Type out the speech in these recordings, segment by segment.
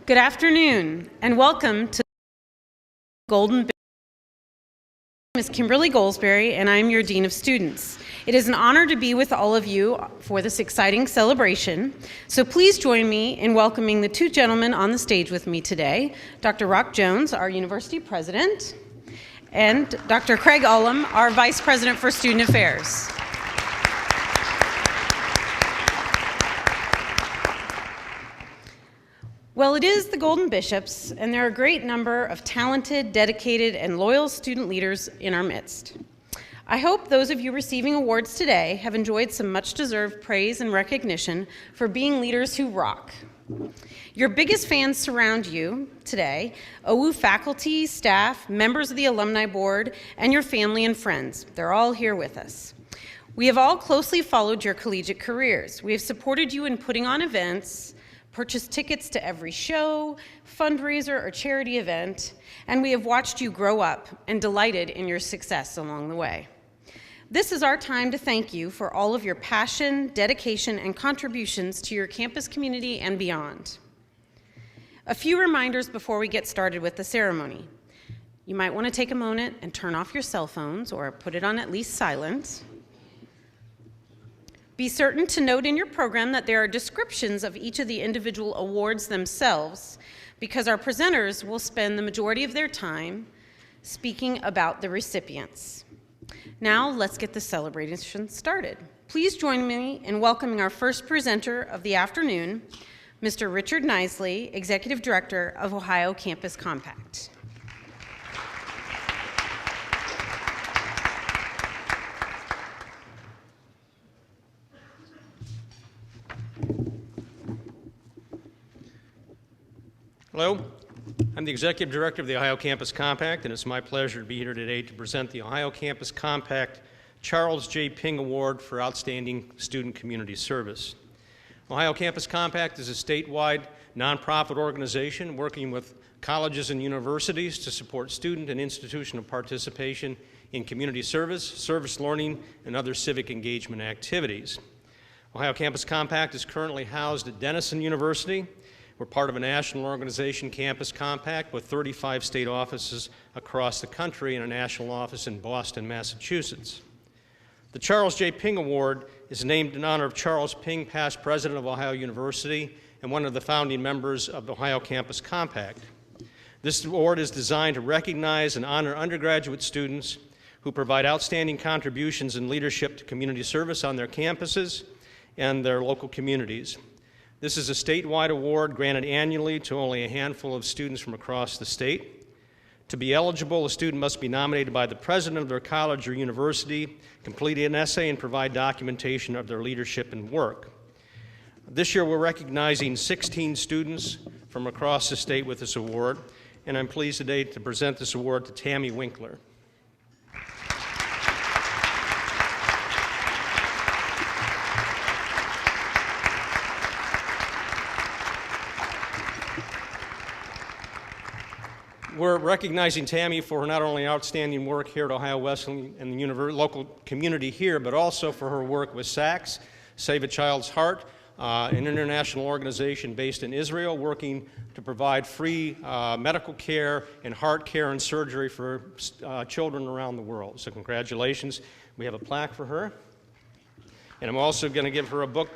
Good afternoon, and welcome to Golden Bishop. My name is Kimberly Goldsberry, and I'm your Dean of Students. It is an honor to be with all of you for this exciting celebration, so please join me in welcoming the two gentlemen on the stage with me today, Dr. Rock Jones, our University President, and Dr. Craig Ullum, our Vice President for Student Affairs. Well, it is the Golden Bishops, and there are a great number of talented, dedicated, and loyal student leaders in our midst. I hope those of you receiving awards today have enjoyed some much-deserved praise and recognition for being leaders who rock. Your biggest fans surround you today: OU faculty, staff, members of the alumni board, and your family and friends. They're all here with us. We have all closely followed your collegiate careers. We have supported you in putting on events, purchased tickets to every show, fundraiser, or charity event, and we have watched you grow up and delighted in your success along the way. This is our time to thank you for all of your passion, dedication, and contributions to your campus community and beyond. A few reminders before we get started with the ceremony. You might want to take a moment and turn off your cell phones or put it on at least silent. Be certain to note in your program that there are descriptions of each of the individual awards themselves, because our presenters will spend the majority of their time speaking about the recipients. Now, let's get the celebration started. Please join me in welcoming our first presenter of the afternoon, Mr. Richard Knisely, Executive Director of Ohio Campus Compact. Hello, I'm the Executive Director of the Ohio Campus Compact, and it's my pleasure to be here today to present the Ohio Campus Compact Charles J. Ping Award for Outstanding Student Community Service. Ohio Campus Compact is a statewide nonprofit organization working with colleges and universities to support student and institutional participation in community service, service learning, and other civic engagement activities. Ohio Campus Compact is currently housed at Denison University. We're part of a national organization, Campus Compact, with 35 state offices across the country and a national office in Boston, Massachusetts. The Charles J. Ping Award is named in honor of Charles Ping, past president of Ohio University and one of the founding members of the Ohio Campus Compact. This award is designed to recognize and honor undergraduate students who provide outstanding contributions in leadership to community service on their campuses and their local communities. This is a statewide award granted annually to only a handful of students from across the state. To be eligible, a student must be nominated by the president of their college or university, complete an essay, and provide documentation of their leadership and work. This year, we're recognizing 16 students from across the state with this award, and I'm pleased today to present this award to Tammy Winkler. We're recognizing Tammy for not only outstanding work here at Ohio Wesleyan and the local community here, but also for her work with SACS, Save a Child's Heart, an international organization based in Israel working to provide free medical care and heart care and surgery for children around the world. So congratulations. We have a plaque for her. And I'm also going to give her a book,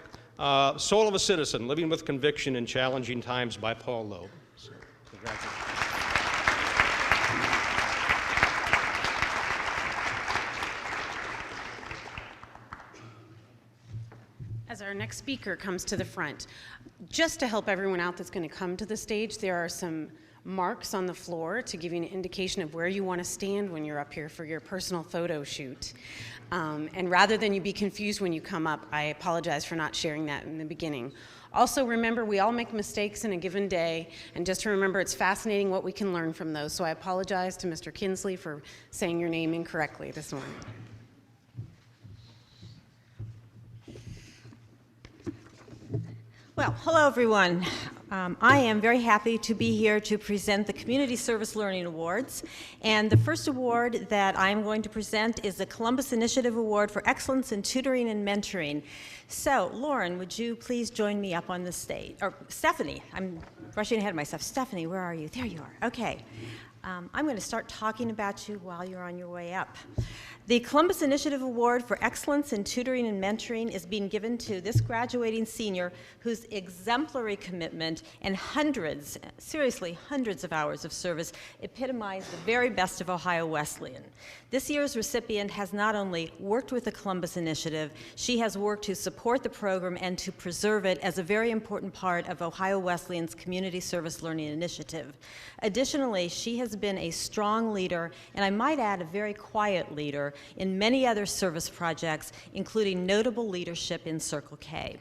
Soul of a Citizen, Living with Conviction in Challenging Times by Paul Loeb. So congratulations. As our next speaker comes to the front, just to help everyone out that's going to come to the stage, there are some marks on the floor to give you an indication of where you want to stand when you're up here for your personal photo shoot. And rather than you be confused when you come up, I apologize for not sharing that in the beginning. Also, remember, we all make mistakes in a given day, and just to remember, it's fascinating what we can learn from those. So I apologize to Mr. Kinsley for saying your name incorrectly this morning. Well, hello everyone. I am very happy to be here to present the Community Service Learning Awards. And the first award that I'm going to present is the Columbus Initiative Award for Excellence in Tutoring and Mentoring. So, Lauren, would you please join me up on the stage? Or Stephanie, I'm rushing ahead of myself. Stephanie, where are you? There you are. Okay. I'm going to start talking about you while you're on your way up. The Columbus Initiative Award for Excellence in Tutoring and Mentoring is being given to this graduating senior whose exemplary commitment and hundreds, seriously hundreds of hours of service epitomize the very best of Ohio Wesleyan. This year's recipient has not only worked with the Columbus Initiative, she has worked to support the program and to preserve it as a very important part of Ohio Wesleyan's Community Service Learning Initiative. Additionally, she has been a strong leader, and I might add a very quiet leader, in many other service projects, including notable leadership in Circle K.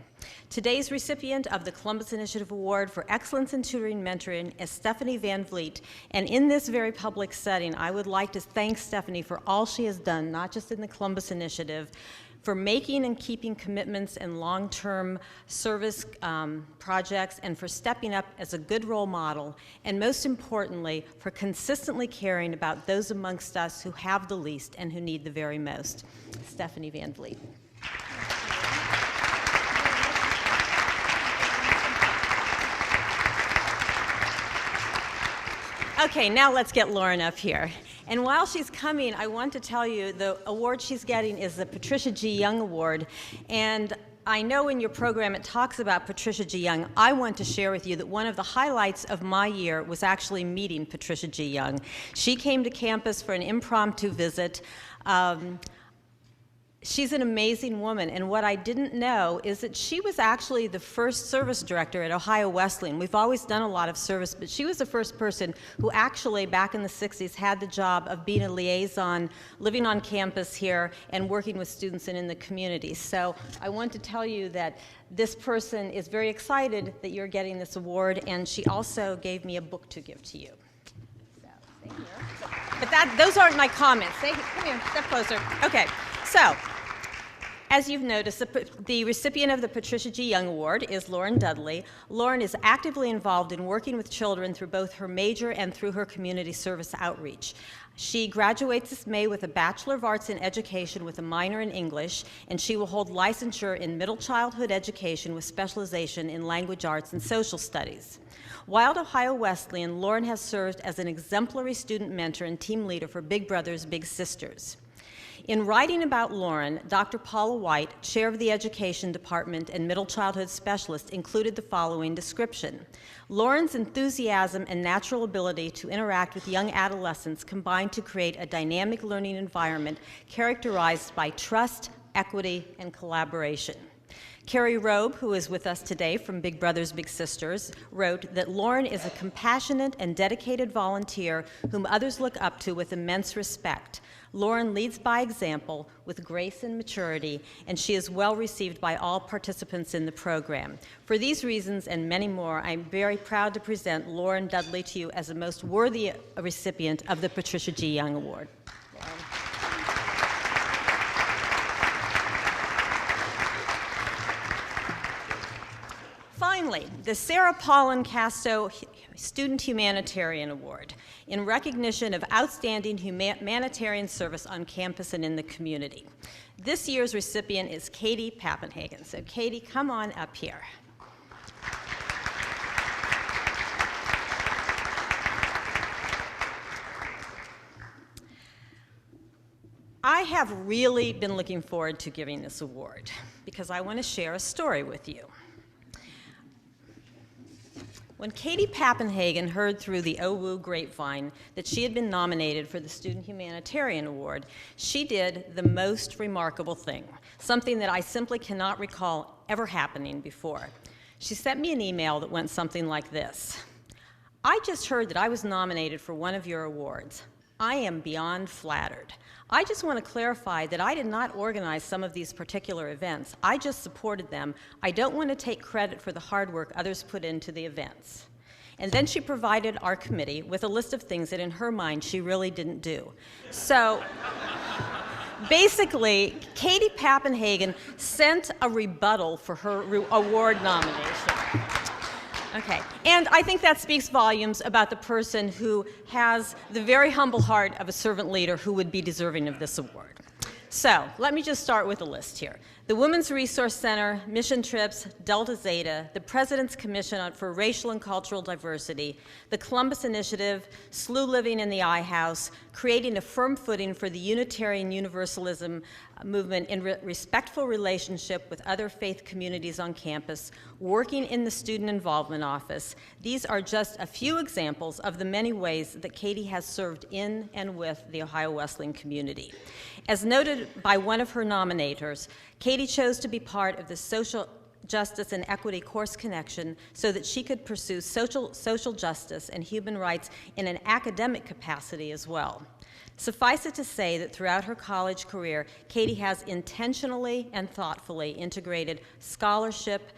Today's recipient of the Columbus Initiative Award for Excellence in Tutoring and Mentoring is Stephanie Van Vliet, and in this very public setting, I would like to thank Stephanie for all she has done, not just in the Columbus Initiative, for making and keeping commitments and long-term service projects, and for stepping up as a good role model, and most importantly, for consistently caring about those amongst us who have the least and who need the very most. Stephanie Van Vliet. Okay, now let's get Lauren up here. And while she's coming, I want to tell you the award she's getting is the Patricia G. Young Award. And I know in your program it talks about Patricia G. Young. I want to share with you that one of the highlights of my year was actually meeting Patricia G. Young. She came to campus for an impromptu visit. She's an amazing woman, and what I didn't know is that she was actually the first service director at Ohio Wesleyan. We've always done a lot of service, but she was the first person who actually, back in the 60s, had the job of being a liaison, living on campus here, and working with students and in the community. So I want to tell you that this person is very excited that you're getting this award, and she also gave me a book to give to you. So, thank you. But those aren't my comments. Come here, step closer. Okay. So, as you've noticed, the recipient of the Patricia G. Young Award is Lauren Dudley. Lauren is actively involved in working with children through both her major and through her community service outreach. She graduates this May with a Bachelor of Arts in Education with a minor in English, and she will hold licensure in middle childhood education with specialization in language arts and social studies. While at Ohio Wesleyan, Lauren has served as an exemplary student mentor and team leader for Big Brothers Big Sisters. In writing about Lauren, Dr. Paula White, chair of the Education Department and middle childhood specialist, included the following description. Lauren's enthusiasm and natural ability to interact with young adolescents combined to create a dynamic learning environment characterized by trust, equity, and collaboration. Carrie Robe, who is with us today from Big Brothers Big Sisters, wrote that Lauren is a compassionate and dedicated volunteer whom others look up to with immense respect. Lauren leads by example with grace and maturity, and she is well received by all participants in the program. For these reasons and many more, I'm very proud to present Lauren Dudley to you as the most worthy recipient of the Patricia G. Young Award. Finally, the Sarah Paulin Casto Student Humanitarian Award in recognition of outstanding humanitarian service on campus and in the community. This year's recipient is Katie Pappenhagen. So Katie, come on up here. I have really been looking forward to giving this award because I want to share a story with you. When Katie Pappenhagen heard through the OWU grapevine that she had been nominated for the Student Humanitarian Award, she did the most remarkable thing, something that I simply cannot recall ever happening before. She sent me an email that went something like this. I just heard that I was nominated for one of your awards. I am beyond flattered. I just want to clarify that I did not organize some of these particular events. I just supported them. I don't want to take credit for the hard work others put into the events. And then she provided our committee with a list of things that in her mind she really didn't do. So Basically, Katie Pappenhagen sent a rebuttal for her award nomination. Okay, and I think that speaks volumes about the person who has the very humble heart of a servant leader who would be deserving of this award. So, let me just start with a list here. The Women's Resource Center, Mission Trips, Delta Zeta, the President's Commission for Racial and Cultural Diversity, the Columbus Initiative, SLU Living in the I House, creating a firm footing for the Unitarian Universalism movement in respectful relationship with other faith communities on campus, working in the Student Involvement Office. These are just a few examples of the many ways that Katie has served in and with the Ohio Wesleyan community. As noted by one of her nominators, Katie chose to be part of the Social Justice and Equity Course Connection so that she could pursue social justice and human rights in an academic capacity as well. Suffice it to say that throughout her college career, Katie has intentionally and thoughtfully integrated scholarship,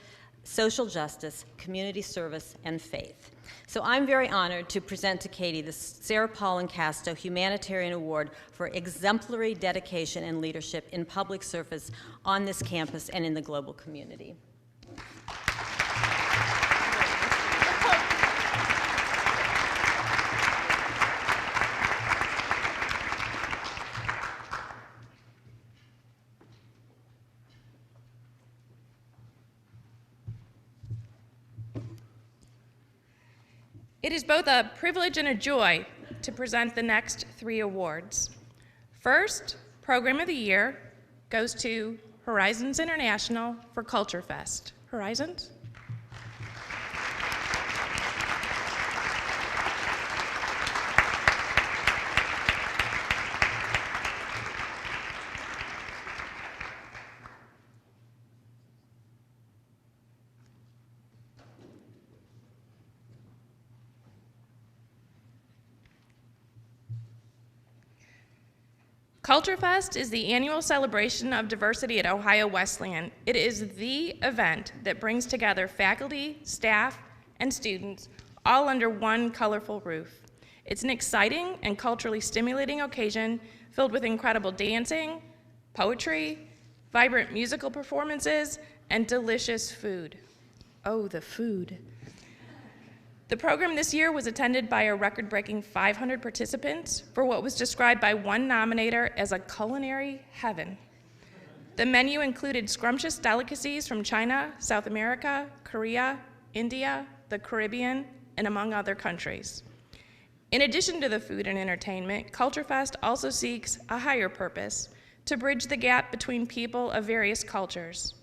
social justice, community service, and faith. So I'm very honored to present to Katie the Sarah Paul Casto Humanitarian Award for exemplary dedication and leadership in public service on this campus and in the global community. It is both a privilege and a joy to present the next 3 awards. First, Program of the Year goes to Horizons International for Culture Fest. Horizons? Culture Fest is the annual celebration of diversity at Ohio Wesleyan. It is the event that brings together faculty, staff, and students all under one colorful roof. It's an exciting and culturally stimulating occasion filled with incredible dancing, poetry, vibrant musical performances, and delicious food. Oh, the food. The program this year was attended by a record-breaking 500 participants for what was described by one nominator as a culinary heaven. The menu included scrumptious delicacies from China, South America, Korea, India, the Caribbean, and among other countries. In addition to the food and entertainment, Culture Fest also seeks a higher purpose, to bridge the gap between people of various cultures.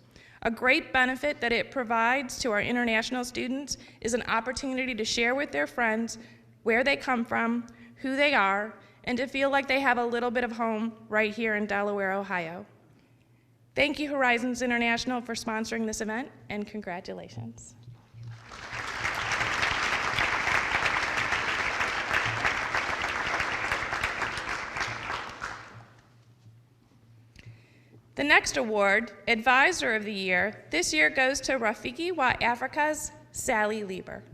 A great benefit that it provides to our international students is an opportunity to share with their friends where they come from, who they are, and to feel like they have a little bit of home right here in Delaware, Ohio. Thank you, Horizons International, for sponsoring this event, and congratulations. The next award, Advisor of the Year, this year goes to Rafiki wa Africa's Sally Lieber.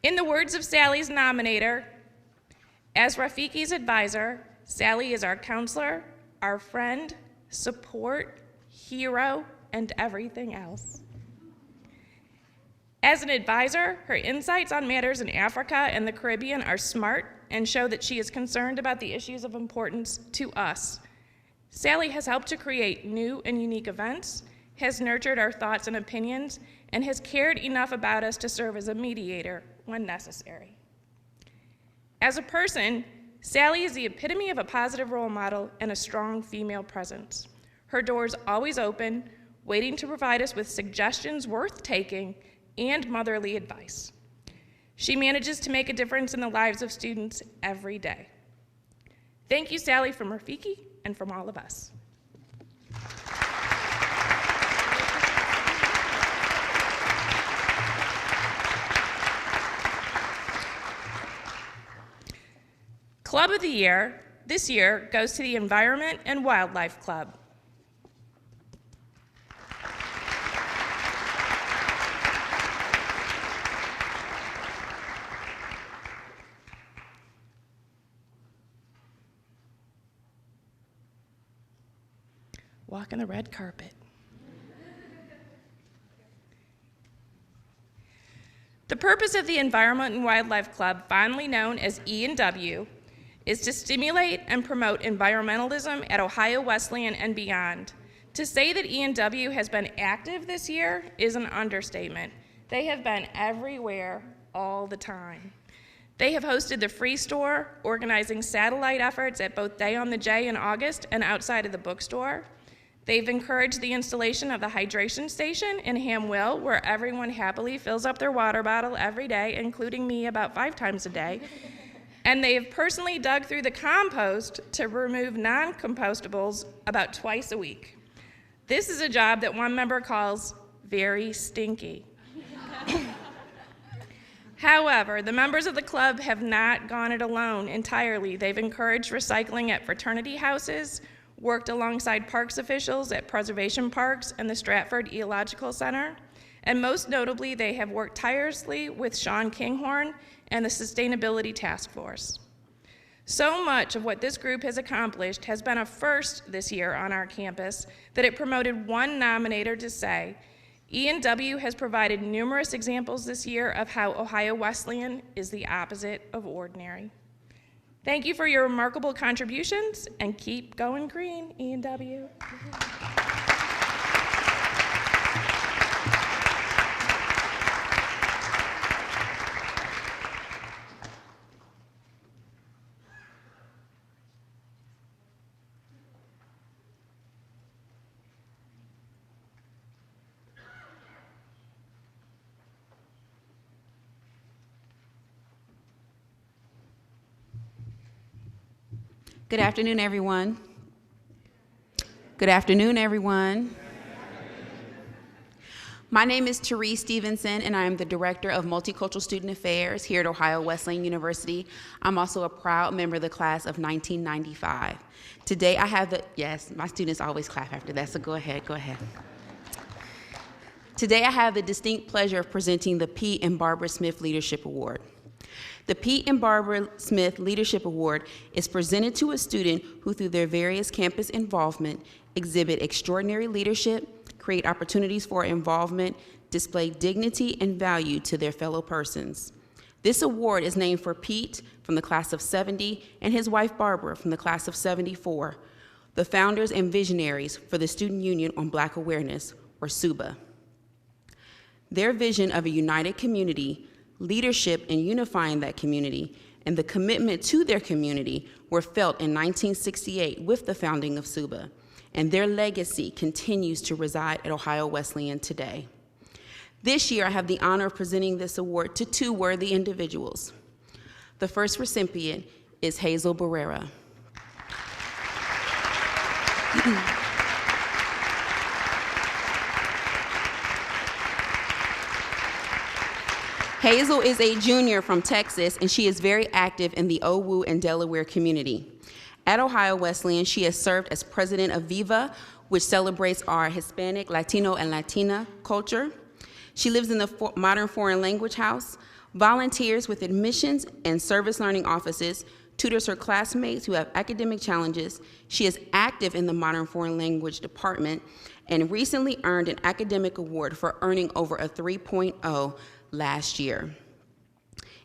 In the words of Sally's nominator, as Rafiki's advisor, Sally is our counselor, our friend, support, hero, and everything else. As an advisor, her insights on matters in Africa and the Caribbean are smart and show that she is concerned about the issues of importance to us. Sally has helped to create new and unique events, has nurtured our thoughts and opinions, and has cared enough about us to serve as a mediator when necessary. As a person, Sally is the epitome of a positive role model and a strong female presence. Her door's always open, waiting to provide us with suggestions worth taking and motherly advice. She manages to make a difference in the lives of students every day. Thank you, Sally, from Rafiki and from all of us. Club of the Year this year goes to the Environment and Wildlife Club. walking the red carpet. The purpose of the Environment and Wildlife Club, fondly known as E&W, is to stimulate and promote environmentalism at Ohio Wesleyan and beyond. To say that E&W has been active this year is an understatement. They have been everywhere all the time. They have hosted the Free Store, organizing satellite efforts at both Day on the J in August and outside of the bookstore. They've encouraged the installation of the hydration station in Hamwell, where everyone happily fills up their water bottle every day, including me about 5 times a day. And they have personally dug through the compost to remove non-compostables about twice a week. This is a job that one member calls very stinky. However, the members of the club have not gone it alone entirely. They've encouraged recycling at fraternity houses, worked alongside parks officials at Preservation Parks and the Stratford Ecological Center, and most notably, they have worked tirelessly with Sean Kinghorn and the Sustainability Task Force. So much of what this group has accomplished has been a first this year on our campus that it promoted one nominator to say, E&W has provided numerous examples this year of how Ohio Wesleyan is the opposite of ordinary. Thank you for your remarkable contributions, and keep going green, E&W. Good afternoon, everyone. Good afternoon, everyone. My name is Therese Stevenson, and I am the Director of Multicultural Student Affairs here at Ohio Wesleyan University. I'm also a proud member of the class of 1995. Today I have the, yes, my students always clap after that, so go ahead. Today I have the distinct pleasure of presenting the Pete and Barbara Smith Leadership Award. The Pete and Barbara Smith Leadership Award is presented to a student who, through their various campus involvement, exhibit extraordinary leadership, create opportunities for involvement, display dignity and value to their fellow persons. This award is named for Pete from the class of 70 and his wife Barbara from the class of 74, the founders and visionaries for the Student Union on Black Awareness, or SUBA. Their vision of a united community, leadership in unifying that community, and the commitment to their community were felt in 1968 with the founding of SUBA, and their legacy continues to reside at Ohio Wesleyan today. This year, I have the honor of presenting this award to 2 worthy individuals. The first recipient is Hazel Barrera. Hazel is a junior from Texas, and she is very active in the Owu and Delaware community. At Ohio Wesleyan, she has served as president of Viva, which celebrates our Hispanic, Latino, and Latina culture. She lives in the Modern Foreign Language House, volunteers with admissions and service learning offices, tutors her classmates who have academic challenges. She is active in the Modern Foreign Language department and recently earned an academic award for earning over a 3.0 last year.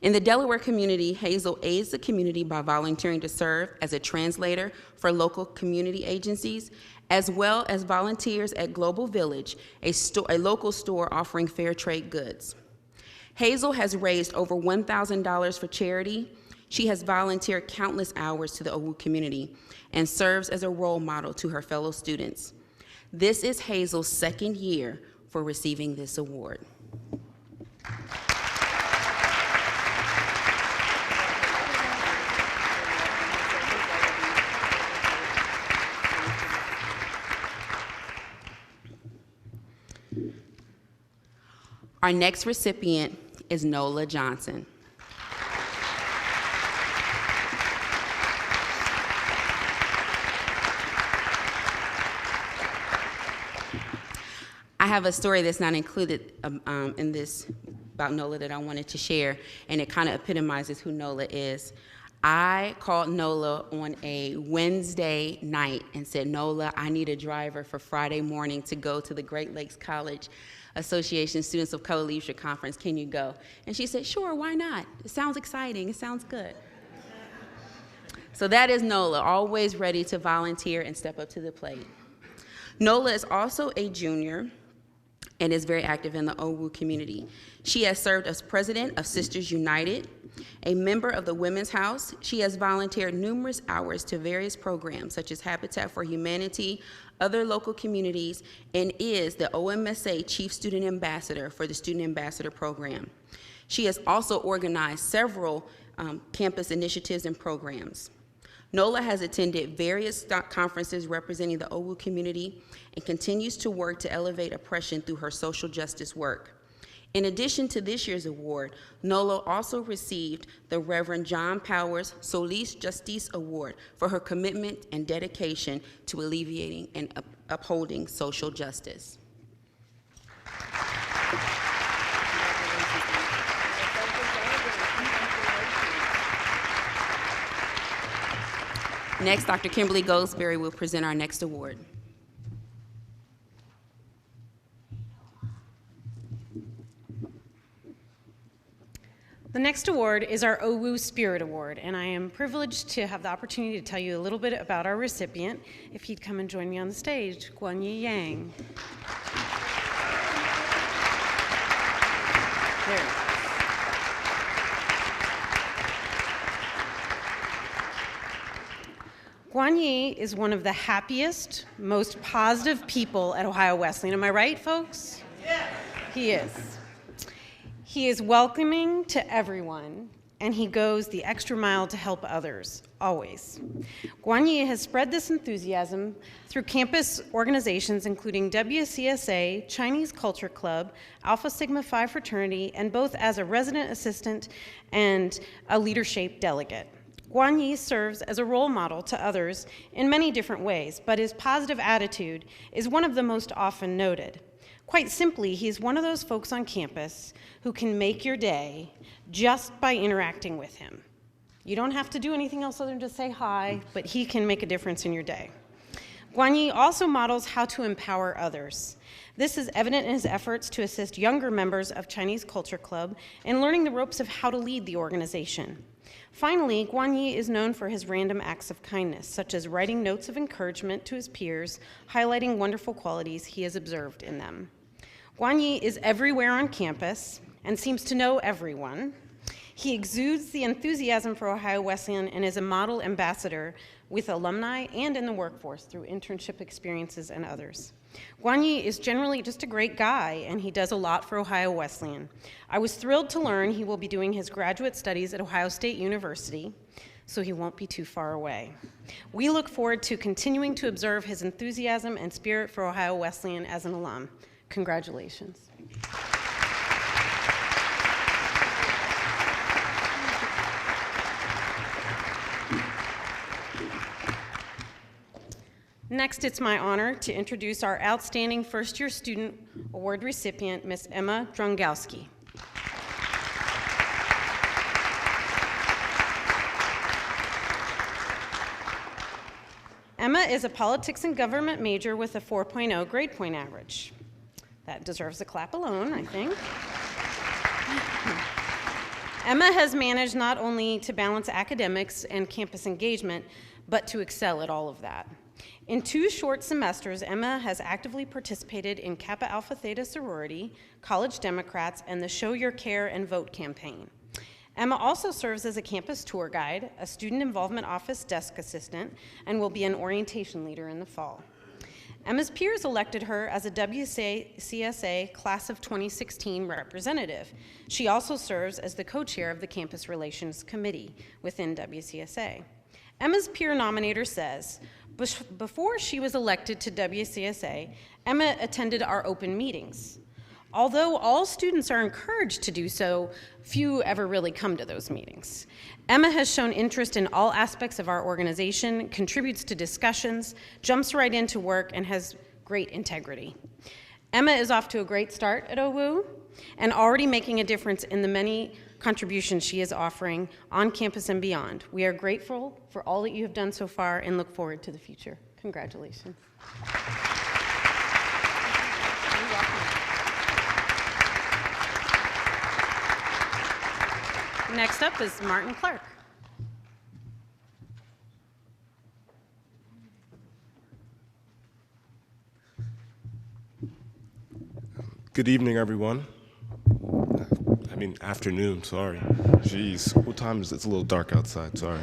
In the Delaware community, Hazel aids the community by volunteering to serve as a translator for local community agencies, as well as volunteers at Global Village, a local store offering fair trade goods. Hazel has raised over $1,000 for charity. She has volunteered countless hours to the Owu community and serves as a role model to her fellow students. This is Hazel's 2nd year for receiving this award. Our next recipient is Nola Johnson. I have a story that's not included in this about Nola that I wanted to share, and it kind of epitomizes who Nola is. I called NOLA on a Wednesday night and said, NOLA, I need a driver for Friday morning to go to the Great Lakes College Association Students of Color Leadership Conference. Can you go? And she said, sure, why not? It sounds exciting. It sounds good. So that is NOLA, always ready to volunteer and step up to the plate. NOLA is also a junior and is very active in the OWU community. She has served as president of Sisters United, a member of the Women's House. She has volunteered numerous hours to various programs such as Habitat for Humanity, other local communities, and is the OMSA Chief Student Ambassador for the Student Ambassador Program. She has also organized several campus initiatives and programs. NOLA has attended various conferences representing the OWU community and continues to work to elevate oppression through her social justice work. In addition to this year's award, NOLA also received the Reverend John Powers Solis Justice Award for her commitment and dedication to alleviating and upholding social justice. Next, Dr. Kimberly Goldsberry will present our next award. The next award is our OWU Spirit Award, and I am privileged to have the opportunity to tell you a little bit about our recipient. If he'd come and join me on the stage, Guanyi Yang. There he is. Guanyi is one of the happiest, most positive people at Ohio Wesleyan. Am I right, folks? Yeah. He is. He is welcoming to everyone, and he goes the extra mile to help others, always. Guanyi has spread this enthusiasm through campus organizations including WCSA, Chinese Culture Club, Alpha Sigma Phi Fraternity, and both as a resident assistant and a leadership delegate. Guanyi serves as a role model to others in many different ways, but his positive attitude is one of the most often noted. Quite simply, he's one of those folks on campus who can make your day just by interacting with him. You don't have to do anything else other than just say hi, but he can make a difference in your day. Guanyi also models how to empower others. This is evident in his efforts to assist younger members of Chinese Culture Club in learning the ropes of how to lead the organization. Finally, Guanyi is known for his random acts of kindness, such as writing notes of encouragement to his peers, highlighting wonderful qualities he has observed in them. Guanyi is everywhere on campus and seems to know everyone. He exudes the enthusiasm for Ohio Wesleyan and is a model ambassador with alumni and in the workforce through internship experiences and others. Guanyi is generally just a great guy, and he does a lot for Ohio Wesleyan. I was thrilled to learn he will be doing his graduate studies at Ohio State University, so he won't be too far away. We look forward to continuing to observe his enthusiasm and spirit for Ohio Wesleyan as an alum. Congratulations. Next, it's my honor to introduce our Outstanding First Year Student Award recipient, Ms. Emma Drongowski. Emma is a politics and government major with a 4.0 grade point average. That deserves a clap alone, I think. Emma has managed not only to balance academics and campus engagement, but to excel at all of that. In 2 short semesters, Emma has actively participated in Kappa Alpha Theta sorority, College Democrats, and the Show Your Care and Vote campaign. Emma also serves as a campus tour guide, a student involvement office desk assistant, and will be an orientation leader in the fall. Emma's peers elected her as a WCSA Class of 2016 representative. She also serves as the co-chair of the Campus Relations Committee within WCSA. Emma's peer nominator says, before she was elected to WCSA, Emma attended our open meetings. Although all students are encouraged to do so, few ever really come to those meetings. Emma has shown interest in all aspects of our organization, contributes to discussions, jumps right into work, and has great integrity. Emma is off to a great start at OWU and already making a difference in the many contribution she is offering on campus and beyond. We are grateful for all that you have done so far and look forward to the future. Congratulations. Next up is Martin Clark. Good evening, everyone. Afternoon, sorry. Jeez, what time is it? It's a little dark outside, sorry.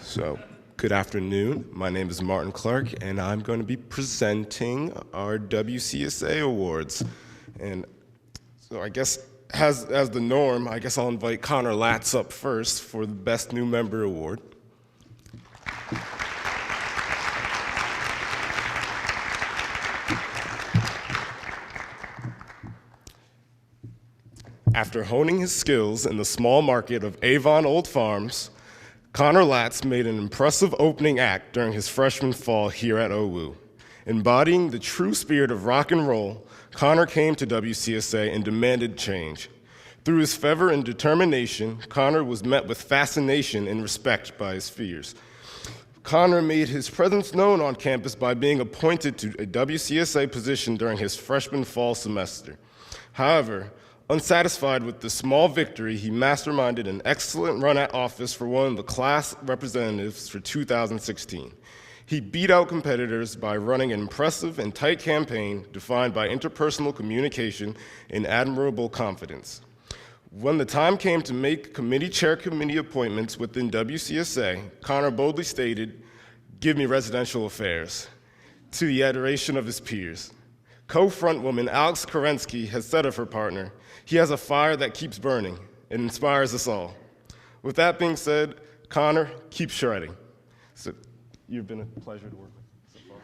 So, good afternoon. My name is Martin Clark, and I'm going to be presenting our WCSA awards. And so I guess, as the norm, I guess I'll invite Connor Latz up first for the Best New Member Award. After honing his skills in the small market of Avon Old Farms, Connor Latz made an impressive opening act during his freshman fall here at OWU. Embodying the true spirit of rock and roll, Connor came to WCSA and demanded change. Through his fervor and determination, Connor was met with fascination and respect by his peers. Connor made his presence known on campus by being appointed to a WCSA position during his freshman fall semester. However, unsatisfied with the small victory, he masterminded an excellent run at office for one of the class representatives for 2016. He beat out competitors by running an impressive and tight campaign defined by interpersonal communication and admirable confidence. When the time came to make committee chair committee appointments within WCSA, Connor boldly stated, "Give me residential affairs," to the adoration of his peers. Co-frontwoman Alex Kerensky has said of her partner, "He has a fire that keeps burning and inspires us all." With that being said, Connor, keep shredding. So, you've been a pleasure to work with so far.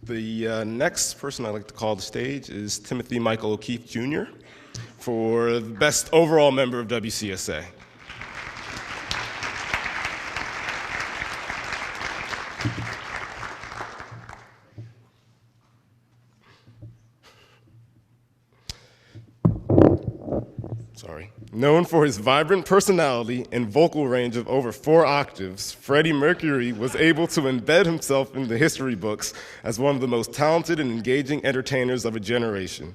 The next person I'd like to call to the stage is Timothy Michael O'Keefe Jr. for the Best Overall Member of WCSA. Known for his vibrant personality and vocal range of over 4 octaves, Freddie Mercury was able to embed himself in the history books as one of the most talented and engaging entertainers of a generation.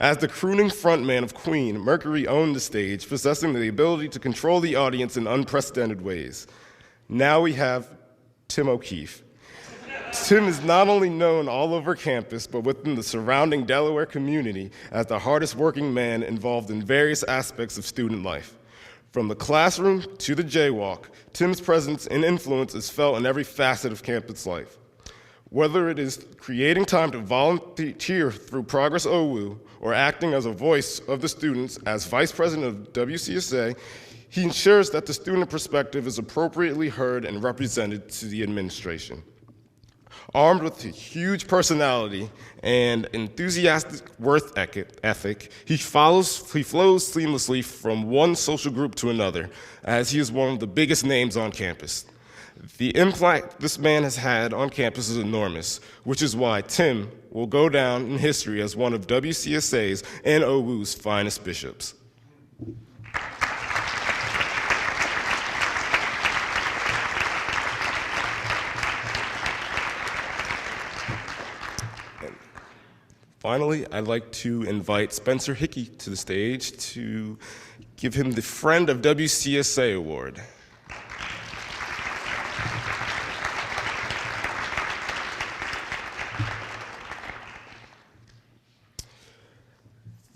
As the crooning frontman of Queen, Mercury owned the stage, possessing the ability to control the audience in unprecedented ways. Now we have Tim O'Keefe. Tim is not only known all over campus, but within the surrounding Delaware community as the hardest working man involved in various aspects of student life. From the classroom to the jaywalk, Tim's presence and influence is felt in every facet of campus life. Whether it is creating time to volunteer through Progress OWU or acting as a voice of the students as vice president of WCSA, he ensures that the student perspective is appropriately heard and represented to the administration. Armed with a huge personality and enthusiastic work ethic, he flows seamlessly from one social group to another, as he is one of the biggest names on campus. The impact this man has had on campus is enormous, which is why Tim will go down in history as one of WCSA's and OWU's finest bishops. Finally, I'd like to invite Spencer Hickey to the stage to give him the Friend of WCSA Award.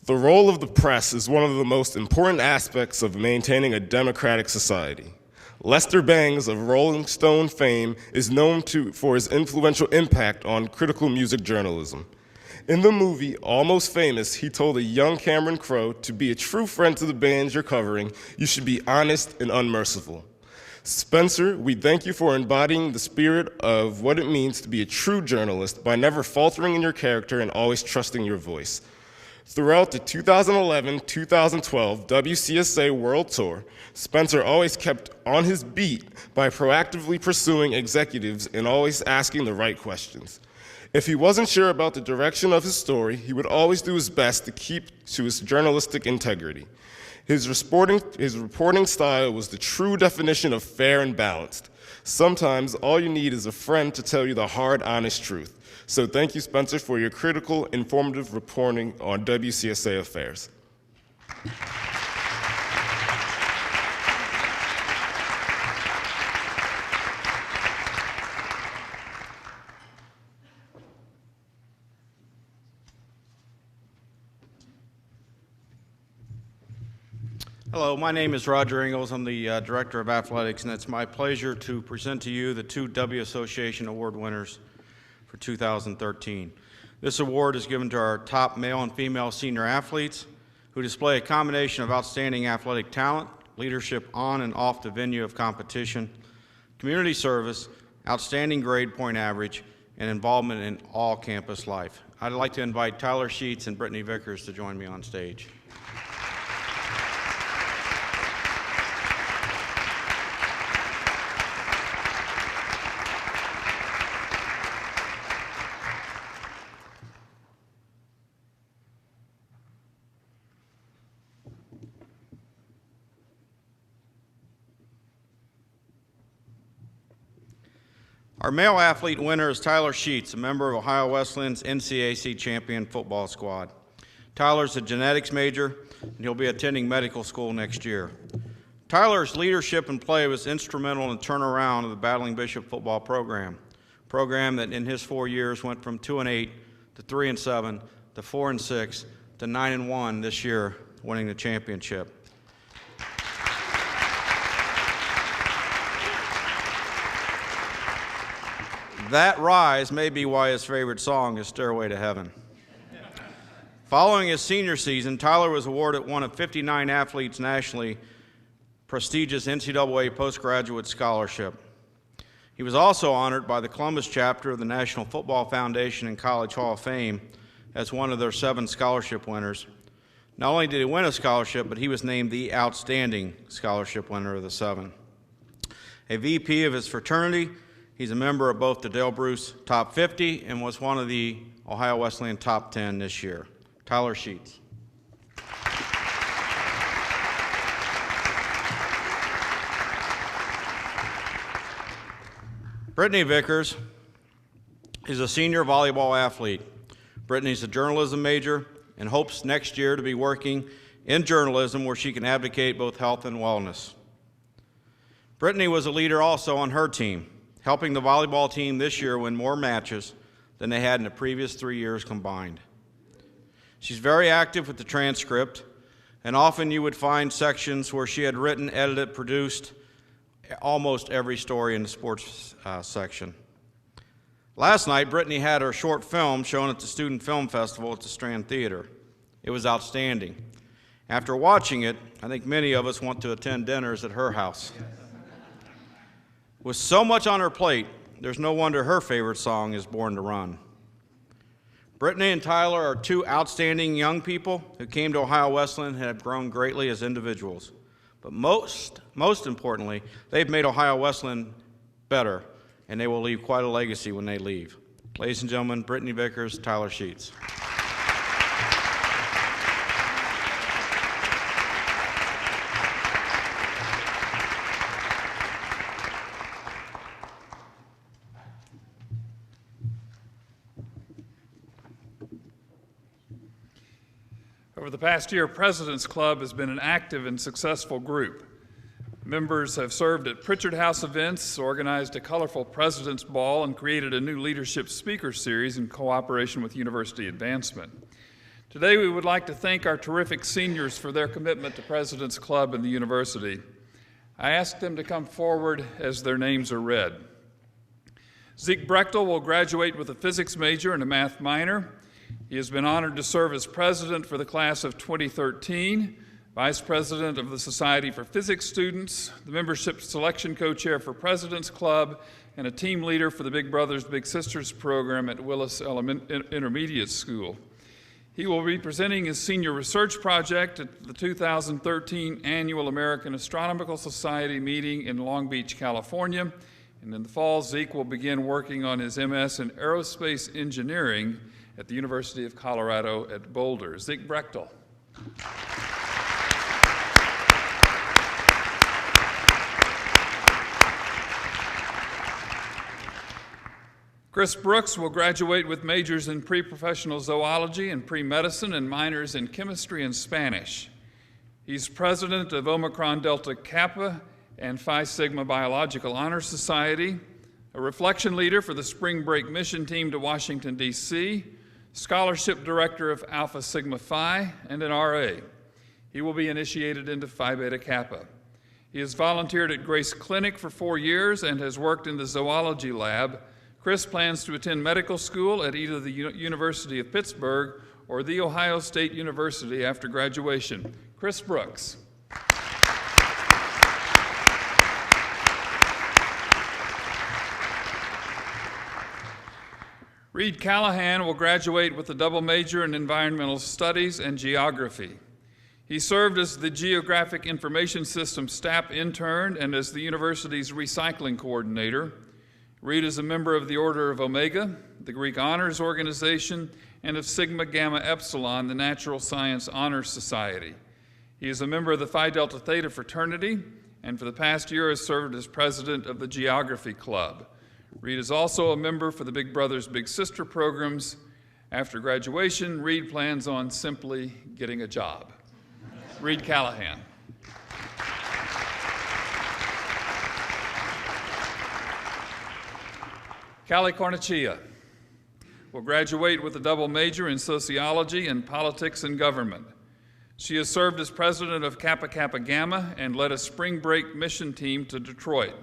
The role of the press is one of the most important aspects of maintaining a democratic society. Lester Bangs of Rolling Stone fame is known for his influential impact on critical music journalism. In the movie Almost Famous, he told a young Cameron Crowe, to be a true friend to the bands you're covering, you should be honest and unmerciful. Spencer, we thank you for embodying the spirit of what it means to be a true journalist by never faltering in your character and always trusting your voice. Throughout the 2011-2012 WCSA World Tour, Spencer always kept on his beat by proactively pursuing executives and always asking the right questions. If he wasn't sure about the direction of his story, he would always do his best to keep to his journalistic integrity. His reporting style was the true definition of fair and balanced. Sometimes all you need is a friend to tell you the hard, honest truth. So thank you, Spencer, for your critical, informative reporting on WCSA affairs. Hello, my name is Roger Ingalls. I'm the Director of Athletics, and it's my pleasure to present to you the two W Association Award winners for 2013. This award is given to our top male and female senior athletes who display a combination of outstanding athletic talent, leadership on and off the venue of competition, community service, outstanding grade point average, and involvement in all campus life. I'd like to invite Tyler Sheets and Brittany Vickers to join me on stage. Our male athlete winner is Tyler Sheets, a member of Ohio Wesleyan's NCAC champion football squad. Tyler's a genetics major, and he'll be attending medical school next year. Tyler's leadership and play was instrumental in the turnaround of the Battling Bishop football program, a program that in his 4 years went from 2-8 to 3-7 to 4-6 to 9-1 this year, winning the championship. That rise may be why his favorite song is Stairway to Heaven. Following his senior season, Tyler was awarded one of 59 athletes nationally prestigious NCAA postgraduate scholarship. He was also honored by the Columbus chapter of the National Football Foundation and College Hall of Fame as one of their 7 scholarship winners. Not only did he win a scholarship, but he was named the outstanding scholarship winner of the 7. A VP of his fraternity, he's a member of both the Dale Bruce Top 50 and was one of the Ohio Wesleyan Top 10 this year. Tyler Sheets. Brittany Vickers is a senior volleyball athlete. Brittany's a journalism major and hopes next year to be working in journalism where she can advocate both health and wellness. Brittany was a leader also on her team, helping the volleyball team this year win more matches than they had in the previous 3 years combined. She's very active with the transcript, and often you would find sections where she had written, edited, produced almost every story in the sports section. Last night, Brittany had her short film shown at the Student Film Festival at the Strand Theater. It was outstanding. After watching it, I think many of us want to attend dinners at her house. With so much on her plate, there's no wonder her favorite song is Born to Run. Brittany and Tyler are two outstanding young people who came to Ohio Wesleyan and have grown greatly as individuals. But most importantly, they've made Ohio Wesleyan better, and they will leave quite a legacy when they leave. Ladies and gentlemen, Brittany Vickers, Tyler Sheets. Over the past year, President's Club has been an active and successful group. Members have served at Pritchard House events, organized a colorful President's Ball, and created a new leadership speaker series in cooperation with University Advancement. Today, we would like to thank our terrific seniors for their commitment to President's Club and the university. I ask them to come forward as their names are read. Zeke Brechtel will graduate with a physics major and a math minor. He has been honored to serve as president for the class of 2013, vice president of the Society for Physics Students, the membership selection co-chair for President's Club, and a team leader for the Big Brothers Big Sisters program at Willis Intermediate School. He will be presenting his senior research project at the 2013 Annual American Astronomical Society meeting in Long Beach, California. And in the fall, Zeke will begin working on his MS in aerospace engineering at the University of Colorado at Boulder. Zeke Brechtel. Chris Brooks will graduate with majors in pre-professional zoology and pre-medicine and minors in chemistry and Spanish. He's president of Omicron Delta Kappa and Phi Sigma Biological Honor Society, a reflection leader for the spring break mission team to Washington, D.C., scholarship director of Alpha Sigma Phi, and an RA. He will be initiated into Phi Beta Kappa. He has volunteered at Grace Clinic for 4 years and has worked in the zoology lab. Chris plans to attend medical school at either the University of Pittsburgh or The Ohio State University after graduation. Chris Brooks. Reed Callahan will graduate with a double major in environmental studies and geography. He served as the Geographic Information System staff intern and as the university's recycling coordinator. Reed is a member of the Order of Omega, the Greek Honors Organization, and of Sigma Gamma Epsilon, the Natural Science Honor Society. He is a member of the Phi Delta Theta fraternity, and for the past year has served as president of the Geography Club. Reed is also a member for the Big Brothers Big Sister programs. After graduation, Reed plans on simply getting a job. Reed Callahan. Callie Cornacchia will graduate with a double major in sociology and politics and government. She has served as president of Kappa Kappa Gamma and led a spring break mission team to Detroit.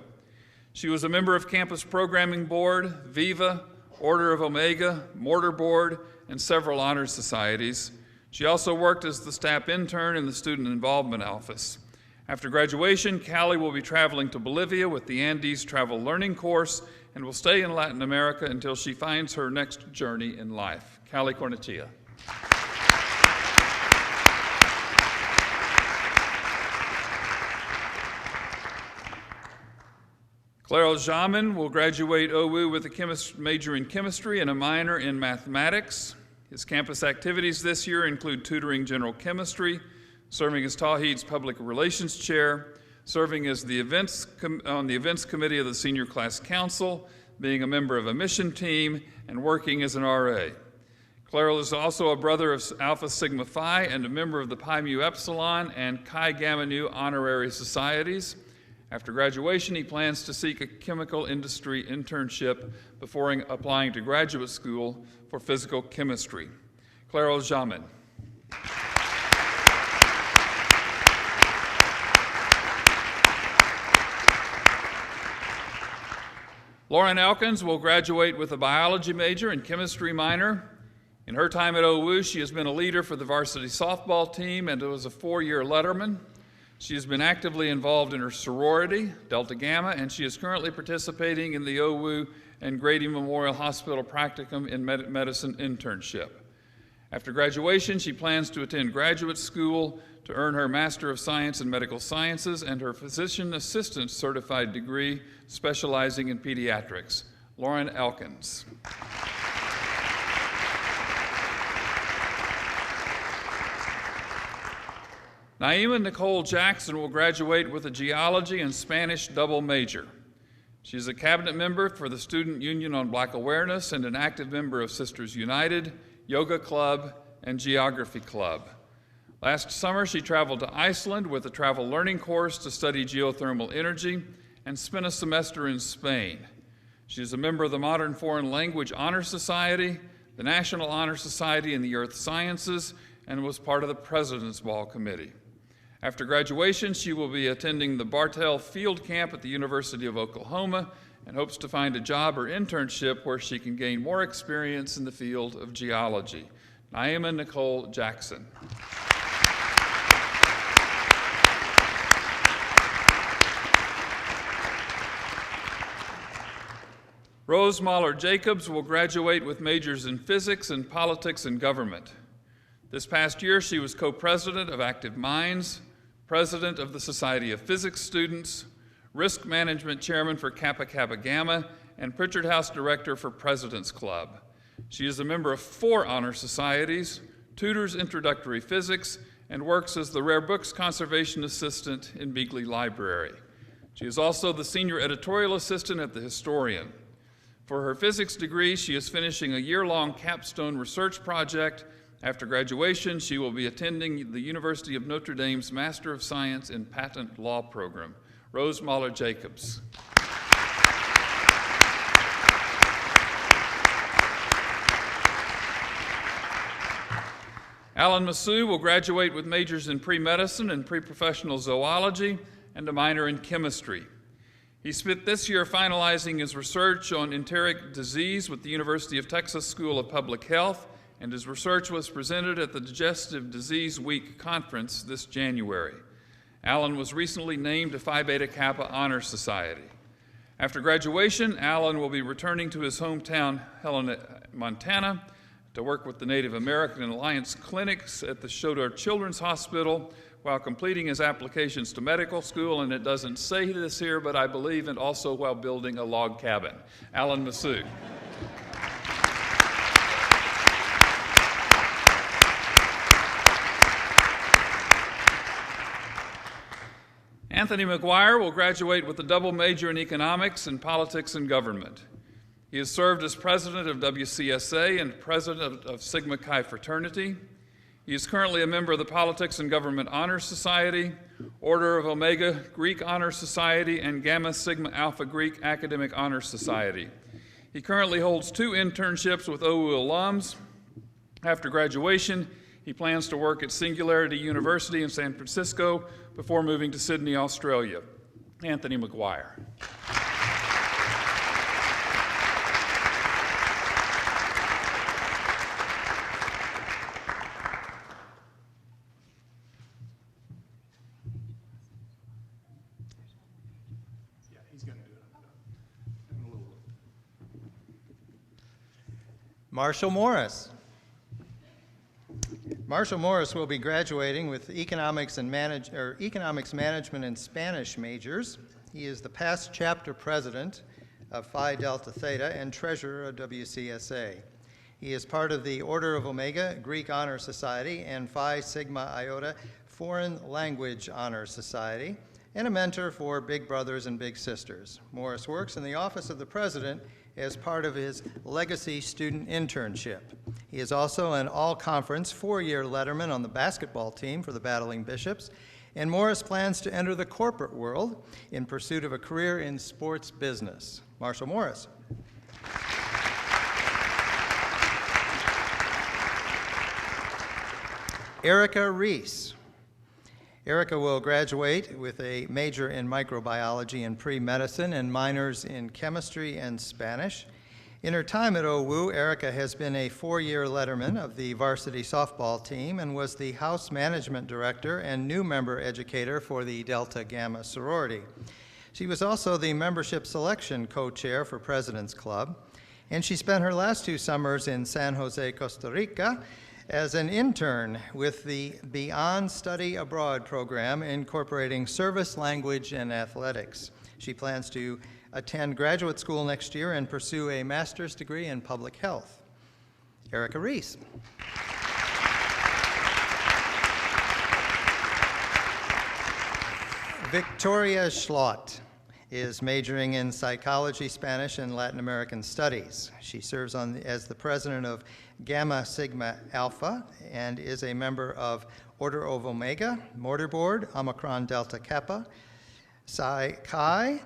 She was a member of Campus Programming Board, Viva, Order of Omega, Mortar Board, and several honor societies. She also worked as the staff intern in the Student Involvement Office. After graduation, Callie will be traveling to Bolivia with the Andes Travel Learning Course and will stay in Latin America until she finds her next journey in life. Callie Cornacchia. Claire Jamin will graduate OU with a major in chemistry and a minor in mathematics. His campus activities this year include tutoring general chemistry, serving as Tawhid's public relations chair, serving as on the events committee of the senior class council, being a member of a mission team, and working as an RA. Claire is also a brother of Alpha Sigma Phi and a member of the Pi Mu Epsilon and Chi Gamma Nu honorary societies. After graduation, he plans to seek a chemical industry internship before applying to graduate school for physical chemistry. Claire Jamin. Lauren Elkins will graduate with a biology major and chemistry minor. In her time at OU, she has been a leader for the varsity softball team and was a 4-year letterman. She has been actively involved in her sorority, Delta Gamma, and she is currently participating in the OU and Grady Memorial Hospital practicum in medicine internship. After graduation, she plans to attend graduate school to earn her Master of Science in Medical Sciences and her Physician Assistant Certified degree specializing in pediatrics. Lauren Elkins. Naima Nicole Jackson will graduate with a geology and Spanish double major. She is a cabinet member for the Student Union on Black Awareness and an active member of Sisters United, Yoga Club, and Geography Club. Last summer, she traveled to Iceland with a travel learning course to study geothermal energy and spent a semester in Spain. She is a member of the Modern Foreign Language Honor Society, the National Honor Society in the Earth Sciences, and was part of the President's Ball Committee. After graduation, she will be attending the Bartell Field Camp at the University of Oklahoma and hopes to find a job or internship where she can gain more experience in the field of geology. Naima Nicole Jackson. Rose Mahler Jacobs will graduate with majors in physics and politics and government. This past year, she was co-president of Active Minds, president of the Society of Physics Students, risk management chairman for Kappa Kappa Gamma, and Pritchard House director for President's Club. She is a member of 4 honor societies, tutors introductory physics, and works as the Rare Books Conservation Assistant in Beagley Library. She is also the senior editorial assistant at The Historian. For her physics degree, she is finishing a year-long capstone research project. After graduation, she will be attending the University of Notre Dame's Master of Science in Patent Law program. Rose Mahler-Jacobs. Alan Massou will graduate with majors in pre-medicine and pre-professional zoology and a minor in chemistry. He spent this year finalizing his research on enteric disease with the University of Texas School of Public Health, and his research was presented at the Digestive Disease Week conference this January. Alan was recently named to Phi Beta Kappa Honor Society. After graduation, Alan will be returning to his hometown, Helena, Montana, to work with the Native American Alliance clinics at the Shodor Children's Hospital while completing his applications to medical school, and it doesn't say this here, but I believe, and also while building a log cabin. Alan Massou. Anthony McGuire will graduate with a double major in economics and politics and government. He has served as president of WCSA and president of Sigma Chi Fraternity. He is currently a member of the Politics and Government Honor Society, Order of Omega Greek Honor Society, and Gamma Sigma Alpha Greek Academic Honor Society. He currently holds 2 internships with OU alums. After graduation, he plans to work at Singularity University in San Francisco before moving to Sydney, Australia. Anthony McGuire. Marshall Morris. Marshall Morris will be graduating with economics management and Spanish majors. He is the past chapter president of Phi Delta Theta and treasurer of WCSA. He is part of the Order of Omega Greek Honor Society and Phi Sigma Iota Foreign Language Honor Society, and a mentor for Big Brothers and Big Sisters. Morris works in the office of the president as part of his legacy student internship. He is also an all-conference 4-year letterman on the basketball team for the Battling Bishops, and Morris plans to enter the corporate world in pursuit of a career in sports business. Marshall Morris. Erica Reese. Erica will graduate with a major in microbiology and pre-medicine and minors in chemistry and Spanish. In her time at OU, Erica has been a 4-year letterman of the varsity softball team and was the house management director and new member educator for the Delta Gamma sorority. She was also the membership selection co-chair for President's Club, and she spent her last 2 summers in San Jose, Costa Rica, as an intern with the Beyond Study Abroad program incorporating service, language, and athletics. She plans to attend graduate school next year and pursue a master's degree in public health. Erica Reese. Victoria Schlott is majoring in psychology, Spanish, and Latin American studies. She serves as the president of Gamma Sigma Alpha and is a member of Order of Omega, Mortarboard, Omicron Delta Kappa, Psi Chi,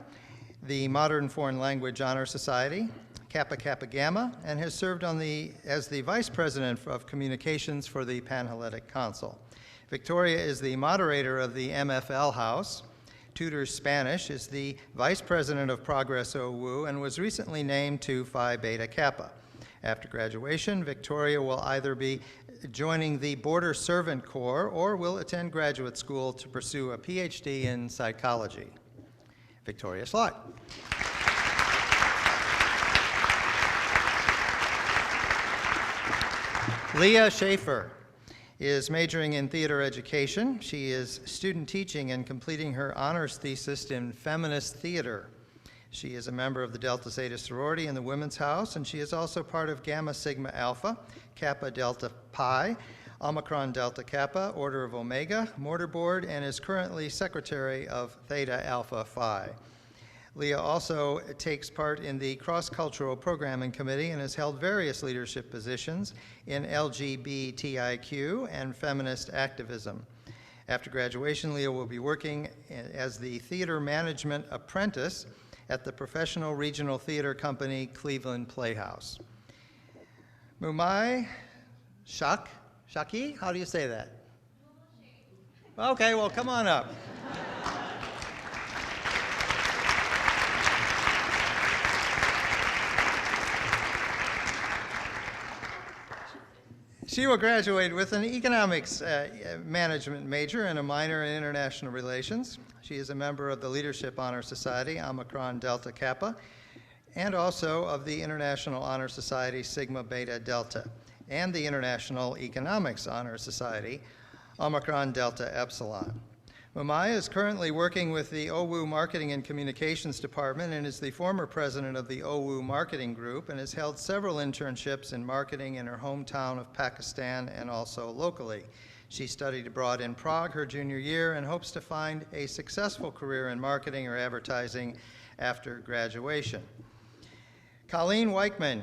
the Modern Foreign Language Honor Society, Kappa Kappa Gamma, and has served as the vice president of communications for the Panhellenic Council. Victoria is the moderator of the MFL House, tutors Spanish, is the vice president of Progress OU, and was recently named to Phi Beta Kappa. After graduation, Victoria will either be joining the Border Servant Corps or will attend graduate school to pursue a PhD in psychology. Victoria Slott. Leah Schaefer is majoring in theater education. She is student teaching and completing her honors thesis in feminist theater. She is a member of the Delta Zeta sorority in the Women's House, and she is also part of Gamma Sigma Alpha, Kappa Delta Pi, Omicron Delta Kappa, Order of Omega, Mortarboard, and is currently secretary of Theta Alpha Phi. Leah also takes part in the Cross-Cultural Programming Committee and has held various leadership positions in LGBTIQ and feminist activism. After graduation, Leah will be working as the theater management apprentice at the professional regional theater company Cleveland Playhouse. Mumai Shaki, how do you say that? Okay, well, come on up. She will graduate with an economics management major and a minor in international relations. She is a member of the Leadership Honor Society, Omicron Delta Kappa, and also of the International Honor Society, Sigma Beta Delta, and the International Economics Honor Society, Omicron Delta Epsilon. Mumai is currently working with the OWU Marketing and Communications Department and is the former president of the OWU Marketing Group and has held several internships in marketing in her hometown of Pakistan and also locally. She studied abroad in Prague her junior year and hopes to find a successful career in marketing or advertising after graduation. Colleen Weichman.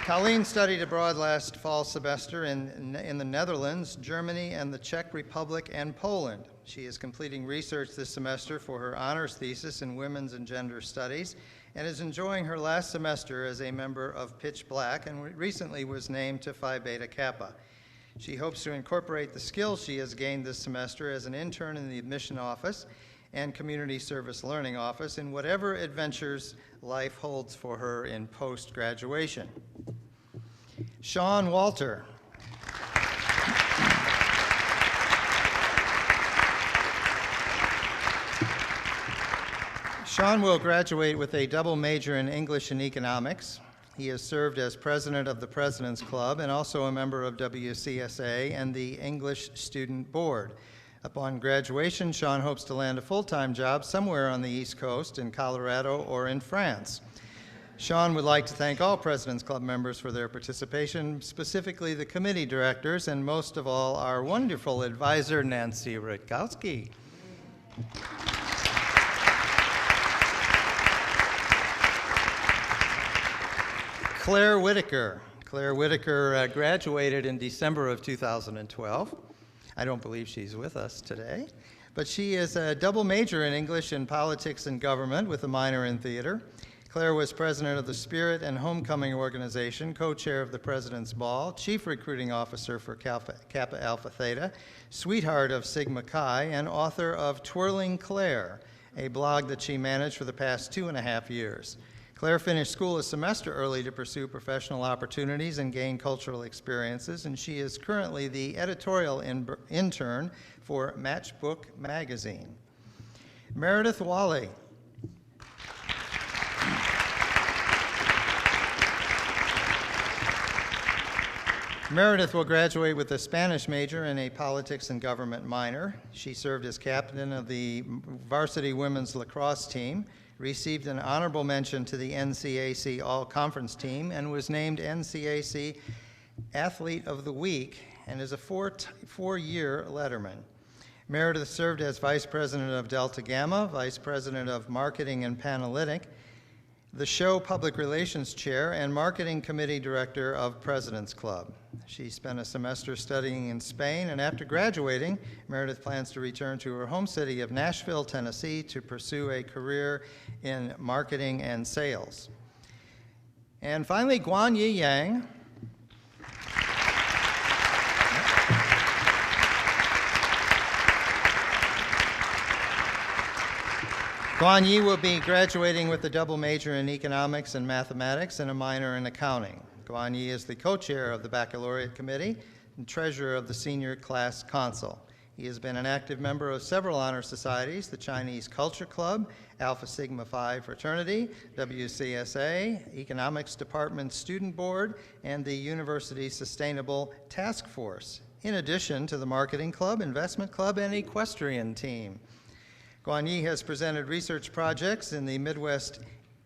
Colleen studied abroad last fall semester in the Netherlands, Germany, and the Czech Republic and Poland. She is completing research this semester for her honors thesis in women's and gender studies and is enjoying her last semester as a member of Pitch Black and recently was named to Phi Beta Kappa. She hopes to incorporate the skills she has gained this semester as an intern in the admission office and community service learning office in whatever adventures life holds for her in post-graduation. Sean Walter. Sean will graduate with a double major in English and economics. He has served as president of the President's Club and also a member of WCSA and the English Student Board. Upon graduation, Sean hopes to land a full-time job somewhere on the East Coast, in Colorado or in France. Sean would like to thank all President's Club members for their participation, specifically the committee directors, and most of all, our wonderful advisor, Nancy Rutkowski. Claire Whitaker. Claire Whitaker graduated in December of 2012. I don't believe she's with us today, but she is a double major in English and politics and government with a minor in theater. Claire was president of the Spirit and Homecoming Organization, co-chair of the President's Ball, chief recruiting officer for Kappa Alpha Theta, sweetheart of Sigma Chi, and author of Twirling Claire, a blog that she managed for the past 2.5 years. Claire finished school a semester early to pursue professional opportunities and gain cultural experiences, and she is currently the editorial intern for Matchbook magazine. Meredith Wally. Meredith will graduate with a Spanish major and a politics and government minor. She served as captain of the varsity women's lacrosse team, received an honorable mention to the NCAC All-Conference team, and was named NCAC Athlete of the Week and is a four-year letterman. Meredith served as vice president of Delta Gamma, vice president of marketing and Panalytic, the show public relations chair, and marketing committee director of President's Club. She spent a semester studying in Spain, and after graduating, Meredith plans to return to her home city of Nashville, Tennessee, to pursue a career in marketing and sales. And finally, Guan Yi Yang. Guan Yi will be graduating with a double major in economics and mathematics and a minor in accounting. Guan Yi is the co-chair of the Baccalaureate Committee and treasurer of the Senior Class Council. He has been an active member of several honor societies, the Chinese Culture Club, Alpha Sigma Phi Fraternity, WCSA, Economics Department Student Board, and the University Sustainable Task Force, in addition to the Marketing Club, Investment Club, and Equestrian Team. Guan Yi has presented research projects in the Midwest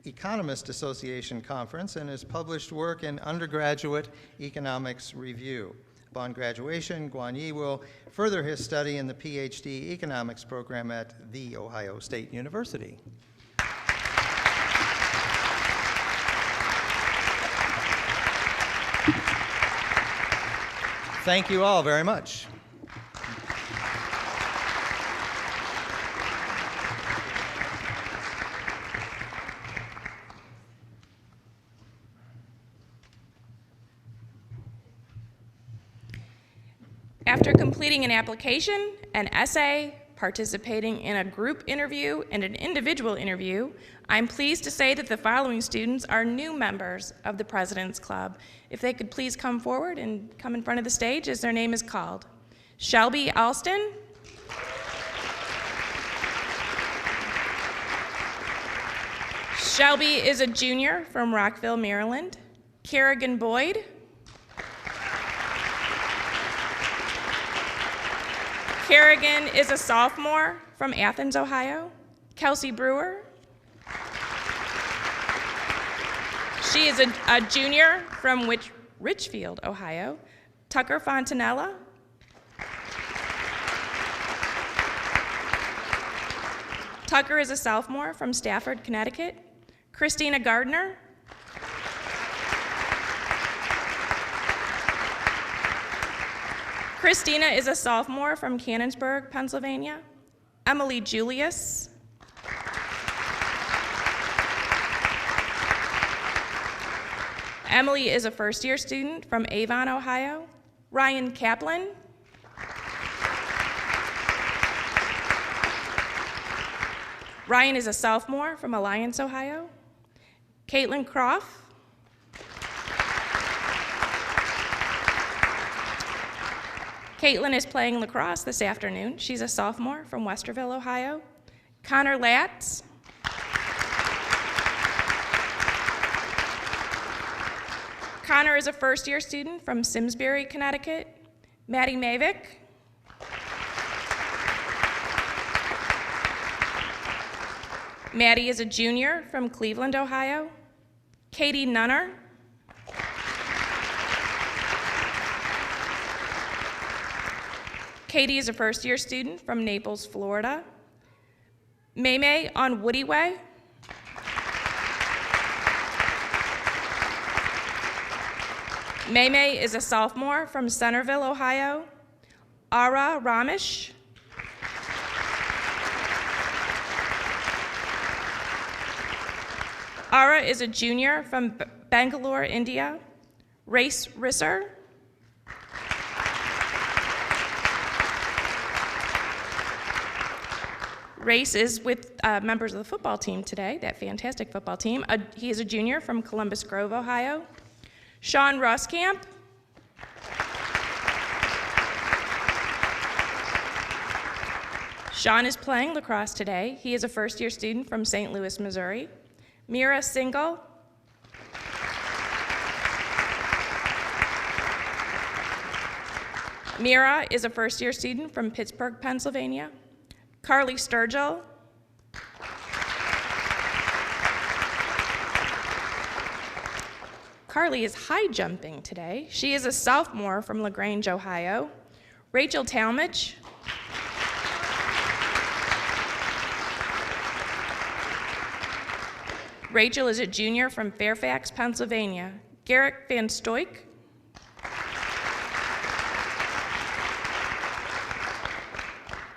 Economist Association Conference and has published work in Undergraduate Economics Review. Upon graduation, Guan Yi will further his study in the PhD Economics program at The Ohio State University. Thank you all very much. After completing an application, an essay, participating in a group interview, and an individual interview, I'm pleased to say that the following students are new members of the President's Club. If they could please come forward and come in front of the stage as their name is called. Shelby Alston. Shelby is a junior from Rockville, Maryland. Kerrigan Boyd. Kerrigan is a sophomore from Athens, Ohio. Kelsey Brewer. She is a junior from Richfield, Ohio. Tucker Fontanella. Tucker is a sophomore from Stafford, Connecticut. Christina Gardner. Christina is a sophomore from Canonsburg, Pennsylvania. Emily Julius. Emily is a first-year student from Avon, Ohio. Ryan Kaplan. Ryan is a sophomore from Alliance, Ohio. Caitlin Croft. Caitlin is playing lacrosse this afternoon. She's a sophomore from Westerville, Ohio. Connor Latz. Connor is a first-year student from Simsbury, Connecticut. Maddie Mavick. Maddie is a junior from Cleveland, Ohio. Katie Nunner. Katie is a first-year student from Naples, Florida. Maymay on Woody Way. Maymay is a sophomore from Centerville, Ohio. Ara Ramesh. Ara is a junior from Bangalore, India. Race Risser. Race is with members of the football team today, that fantastic football team. He is a junior from Columbus Grove, Ohio. Sean Roskamp. Sean is playing lacrosse today. He is a first-year student from St. Louis, Missouri. Mira Single. Mira is a first-year student from Pittsburgh, Pennsylvania. Carly Sturgill. Carly is high jumping today. She is a sophomore from LaGrange, Ohio. Rachel Talmadge. Rachel is a junior from Fairfax, Pennsylvania. Garrick Van Stoik.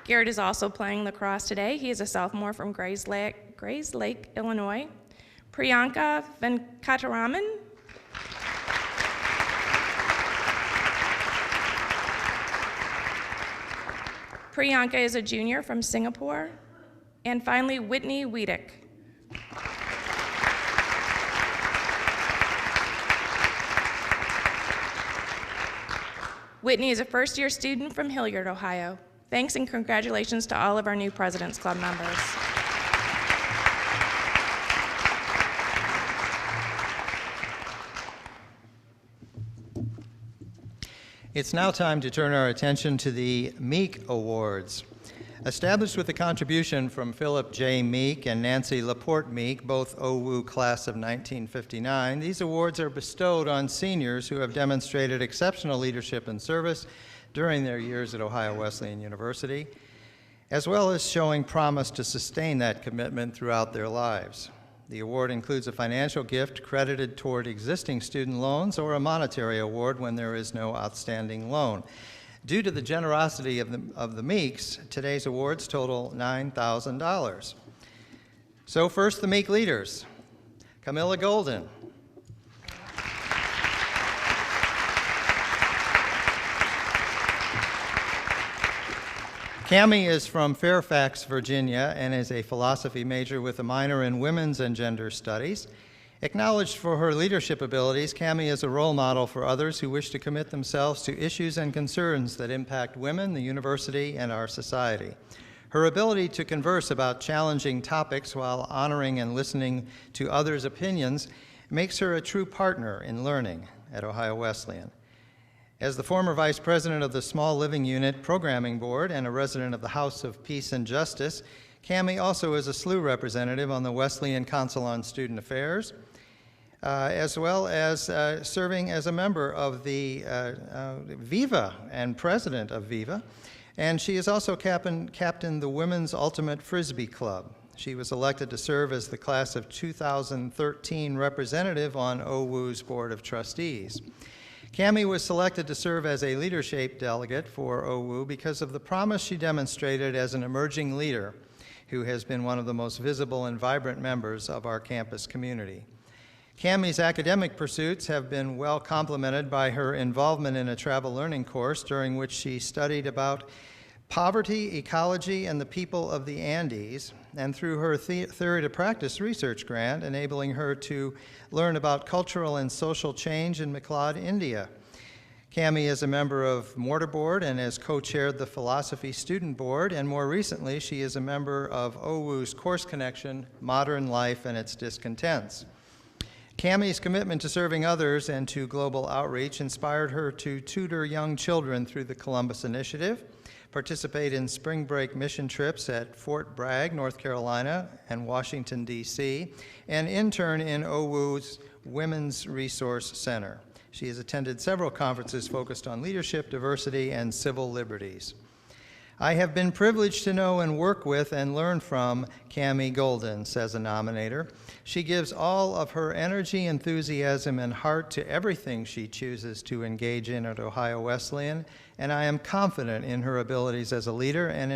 Garrett is also playing lacrosse today. He is a sophomore from Grays Lake, Illinois. Priyanka Venkataraman. Priyanka is a junior from Singapore. And finally, Whitney Wiedek. Whitney is a first-year student from Hilliard, Ohio. Thanks and congratulations to all of our new President's Club members. It's now time to turn our attention to the Meek Awards. Established with a contribution from Philip J. Meek and Nancy Laporte Meek, both OWU class of 1959, these awards are bestowed on seniors who have demonstrated exceptional leadership and service during their years at Ohio Wesleyan University, as well as showing promise to sustain that commitment throughout their lives. The award includes a financial gift credited toward existing student loans or a monetary award when there is no outstanding loan. Due to the generosity of the Meeks, today's awards total $9,000. So first, the Meek leaders. Camilla Golden. Cammie is from Fairfax, Virginia, and is a philosophy major with a minor in women's and gender studies. Acknowledged for her leadership abilities, Cammie is a role model for others who wish to commit themselves to issues and concerns that impact women, the university, and our society. Her ability to converse about challenging topics while honoring and listening to others' opinions makes her a true partner in learning at Ohio Wesleyan. As the former vice president of the Small Living Unit Programming Board and a resident of the House of Peace and Justice, Cammie also is a SLU representative on the Wesleyan Council on Student Affairs, as well as serving as a member of the Viva and president of Viva. And she has also captained the Women's Ultimate Frisbee Club. She was elected to serve as the class of 2013 representative on OWU's Board of Trustees. Cammie was selected to serve as a leadership delegate for OWU because of the promise she demonstrated as an emerging leader who has been one of the most visible and vibrant members of our campus community. Cammie's academic pursuits have been well complemented by her involvement in a travel learning course during which she studied about poverty, ecology, and the people of the Andes, and through her Theory to Practice research grant, enabling her to learn about cultural and social change in McLeod, India. Cammie is a member of Mortarboard and has co-chaired the Philosophy Student Board, and more recently, she is a member of OWU's Course Connection, Modern Life and Its Discontents. Cammie's commitment to serving others and to global outreach inspired her to tutor young children through the Columbus Initiative, participate in spring break mission trips at Fort Bragg, North Carolina, and Washington, D.C., and intern in OWU's Women's Resource Center. She has attended several conferences focused on leadership, diversity, and civil liberties. I have been privileged to know and work with and learn from Cammie Golden, says a nominator. She gives all of her energy, enthusiasm, and heart to everything she chooses to engage in at Ohio Wesleyan, and I am confident in her abilities as a leader and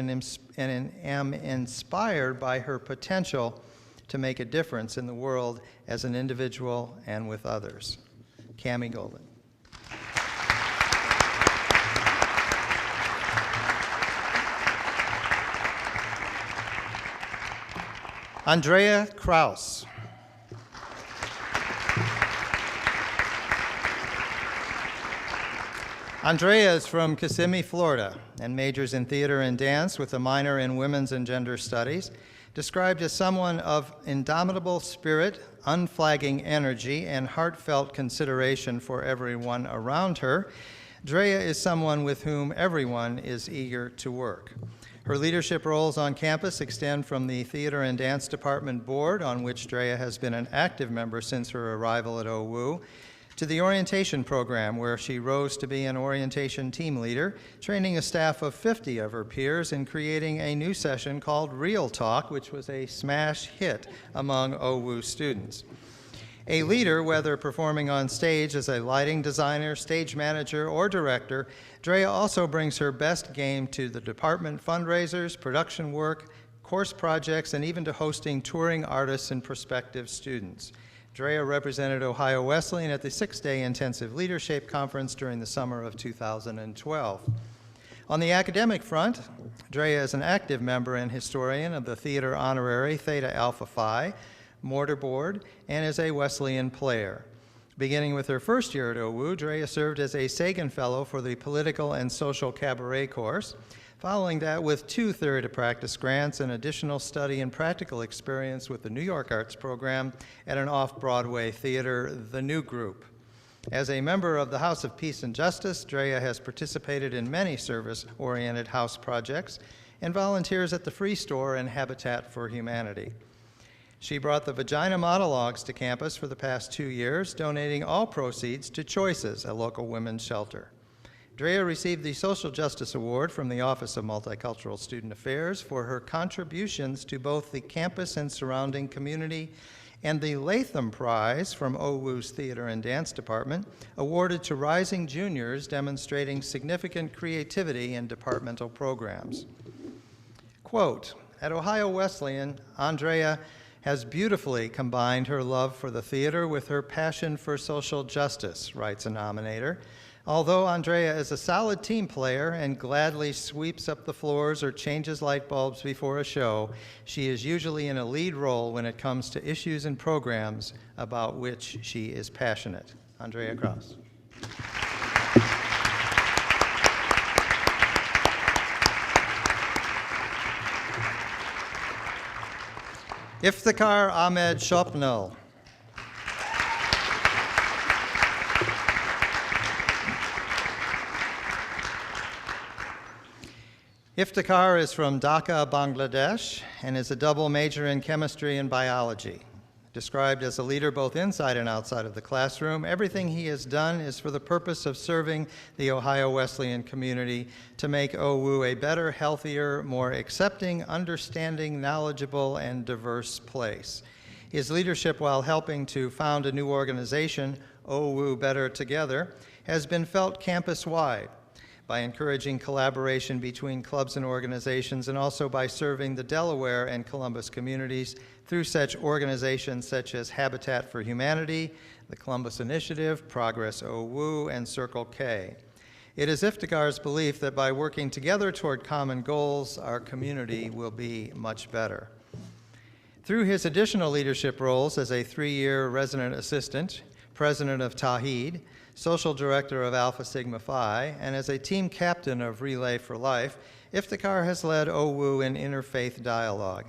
am inspired by her potential to make a difference in the world as an individual and with others. Cammie Golden. Andrea Kraus. Andrea is from Kissimmee, Florida, and majors in theater and dance with a minor in women's and gender studies. Described as someone of indomitable spirit, unflagging energy, and heartfelt consideration for everyone around her, Drea is someone with whom everyone is eager to work. Her leadership roles on campus extend from the Theater and Dance Department Board, on which Drea has been an active member since her arrival at OWU, to the orientation program, where she rose to be an orientation team leader, training a staff of 50 of her peers and creating a new session called Real Talk, which was a smash hit among OWU students. A leader, whether performing on stage as a lighting designer, stage manager, or director, Drea also brings her best game to the department fundraisers, production work, course projects, and even to hosting touring artists and prospective students. Drea represented Ohio Wesleyan at the 6-day intensive leadership conference during the summer of 2012. On the academic front, Drea is an active member and historian of the Theater Honorary Theta Alpha Phi, Mortarboard, and is a Wesleyan player. Beginning with her first year at OWU, Drea served as a Sagan Fellow for the Political and Social Cabaret course. Following that, with 2 theory to practice grants and additional study and practical experience with the New York Arts program at an off-Broadway theater, The New Group. As a member of the House of Peace and Justice, Drea has participated in many service-oriented house projects and volunteers at the Free Store and Habitat for Humanity. She brought the Vagina Monologues to campus for the past 2 years, donating all proceeds to Choices, a local women's shelter. Drea received the Social Justice Award from the Office of Multicultural Student Affairs for her contributions to both the campus and surrounding community, and the Latham Prize from OWU's Theater and Dance Department, awarded to rising juniors demonstrating significant creativity in departmental programs. Quote, at Ohio Wesleyan, Andrea has beautifully combined her love for the theater with her passion for social justice, writes a nominator. Although Andrea is a solid team player and gladly sweeps up the floors or changes light bulbs before a show, she is usually in a lead role when it comes to issues and programs about which she is passionate. Andrea Krause. Iftikhar Ahmed Shopnel. Iftikhar is from Dhaka, Bangladesh, and is a double major in chemistry and biology. Described as a leader both inside and outside of the classroom, everything he has done is for the purpose of serving the Ohio Wesleyan community to make OWU a better, healthier, more accepting, understanding, knowledgeable, and diverse place. His leadership while helping to found a new organization, OWU Better Together, has been felt campus-wide by encouraging collaboration between clubs and organizations, and also by serving the Delaware and Columbus communities through such organizations such as Habitat for Humanity, the Columbus Initiative, Progress OWU, and Circle K. It is Iftikhar's belief that by working together toward common goals, our community will be much better. Through his additional leadership roles as a 3-year resident assistant, president of Tawhid, social director of Alpha Sigma Phi, and as a team captain of Relay for Life, Iftikhar has led OWU in interfaith dialogue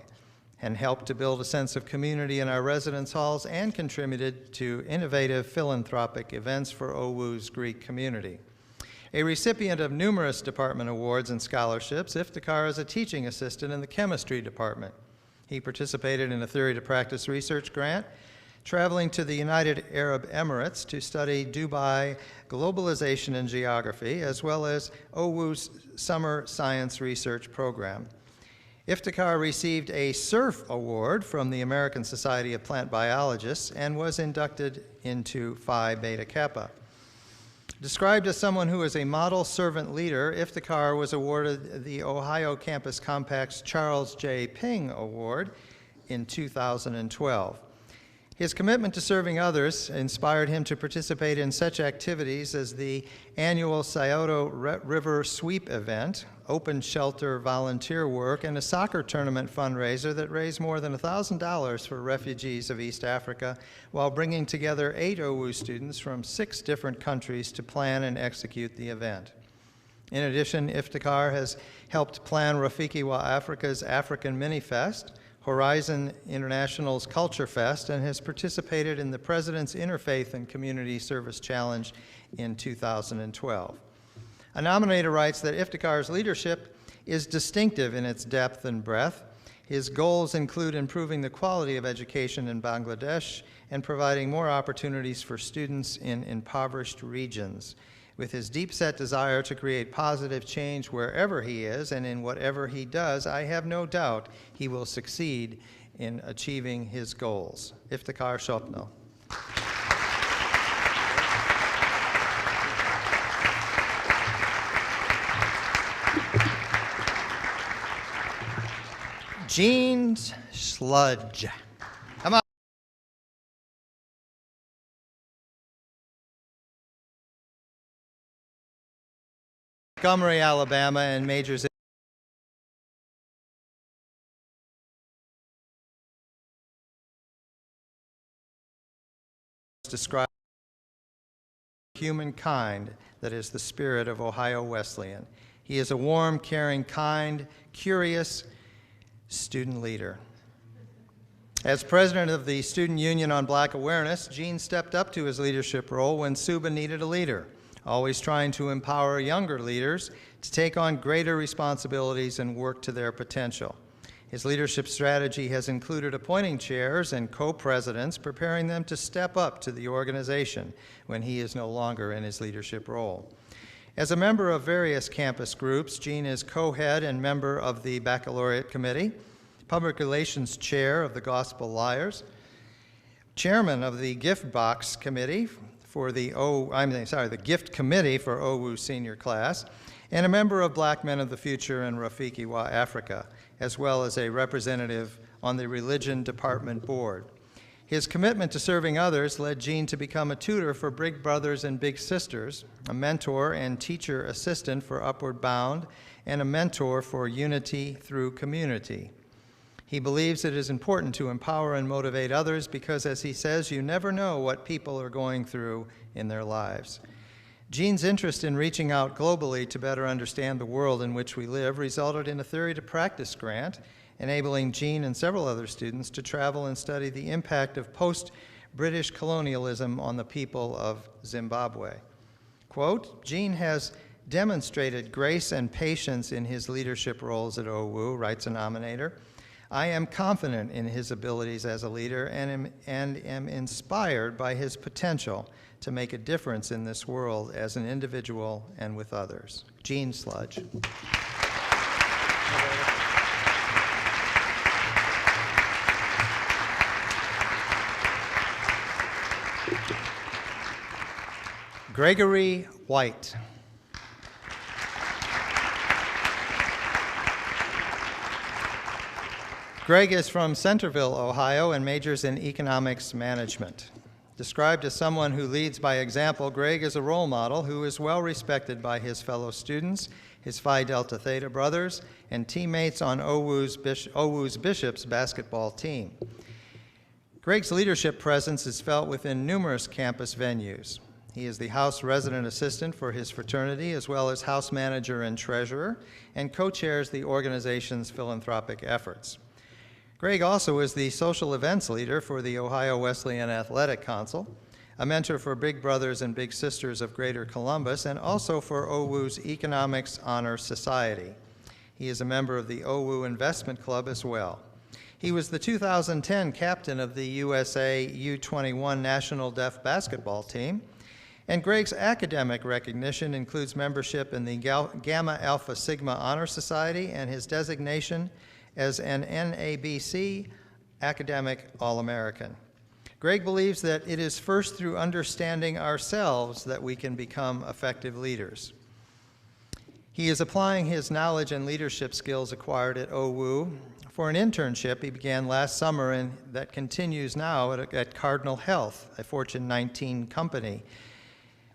and helped to build a sense of community in our residence halls and contributed to innovative philanthropic events for OWU's Greek community. A recipient of numerous department awards and scholarships, Iftikhar is a teaching assistant in the chemistry department. He participated in a Theory to Practice research grant, traveling to the United Arab Emirates to study Dubai globalization and geography, as well as OWU's Summer Science Research Program. Iftikhar received a SURF Award from the American Society of Plant Biologists and was inducted into Phi Beta Kappa. Described as someone who is a model servant leader, Iftikhar was awarded the Ohio Campus Compact's Charles J. Ping Award in 2012. His commitment to serving others inspired him to participate in such activities as the annual Scioto River Sweep event, open shelter volunteer work, and a soccer tournament fundraiser that raised more than $1,000 for refugees of East Africa, while bringing together 8 OWU students from 6 different countries to plan and execute the event. In addition, Iftikhar has helped plan Rafiki Wa Africa's African Mini Fest, Horizon International's Culture Fest, and has participated in the President's Interfaith and Community Service Challenge in 2012. A nominator writes that Iftikhar's leadership is distinctive in its depth and breadth. His goals include improving the quality of education in Bangladesh and providing more opportunities for students in impoverished regions. With his deep-set desire to create positive change wherever he is and in whatever he does, I have no doubt he will succeed in achieving his goals. Iftikhar Shopno. Jean Sludge. Come on. Montgomery, Alabama, and majors in describe humankind that is the spirit of Ohio Wesleyan. He is a warm, caring, kind, curious student leader. As president of the Student Union on Black Awareness, Gene stepped up to his leadership role when SUBA needed a leader, always trying to empower younger leaders to take on greater responsibilities and work to their potential. His leadership strategy has included appointing chairs and co-presidents, preparing them to step up to the organization when he is no longer in his leadership role. As a member of various campus groups, Gene is co-head and member of the Baccalaureate Committee, Public Relations Chair of the Gospel Liars, Chairman of the Gift Box Committee for the Gift Committee for OWU Senior Class, and a member of Black Men of the Future and Rafiki-Wa Africa, as well as a representative on the Religion Department Board. His commitment to serving others led Gene to become a tutor for Big Brothers and Big Sisters, a mentor and teacher assistant for Upward Bound, and a mentor for Unity Through Community. He believes it is important to empower and motivate others because, as he says, you never know what people are going through in their lives. Gene's interest in reaching out globally to better understand the world in which we live resulted in a Theory to Practice grant, enabling Gene and several other students to travel and study the impact of post-British colonialism on the people of Zimbabwe. Quote, Gene has demonstrated grace and patience in his leadership roles at OWU, writes a nominator. I am confident in his abilities as a leader and am inspired by his potential to make a difference in this world as an individual and with others. Gene Sludge. Gregory White. Greg is from Centerville, Ohio, and majors in economics management. Described as someone who leads by example, Greg is a role model who is well respected by his fellow students, his Phi Delta Theta brothers, and teammates on OWU's Bishops basketball team. Greg's leadership presence is felt within numerous campus venues. He is the house resident assistant for his fraternity, as well as house manager and treasurer, and co-chairs the organization's philanthropic efforts. Greg also is the social events leader for the Ohio Wesleyan Athletic Council, a mentor for Big Brothers and Big Sisters of Greater Columbus, and also for OWU's Economics Honor Society. He is a member of the OWU Investment Club as well. He was the 2010 captain of the USA U21 National Deaf Basketball Team, and Greg's academic recognition includes membership in the Gamma Alpha Sigma Honor Society and his designation as an NABC Academic All-American. Greg believes that it is first through understanding ourselves that we can become effective leaders. He is applying his knowledge and leadership skills acquired at OWU for an internship he began last summer and that continues now at Cardinal Health, a Fortune 19 company,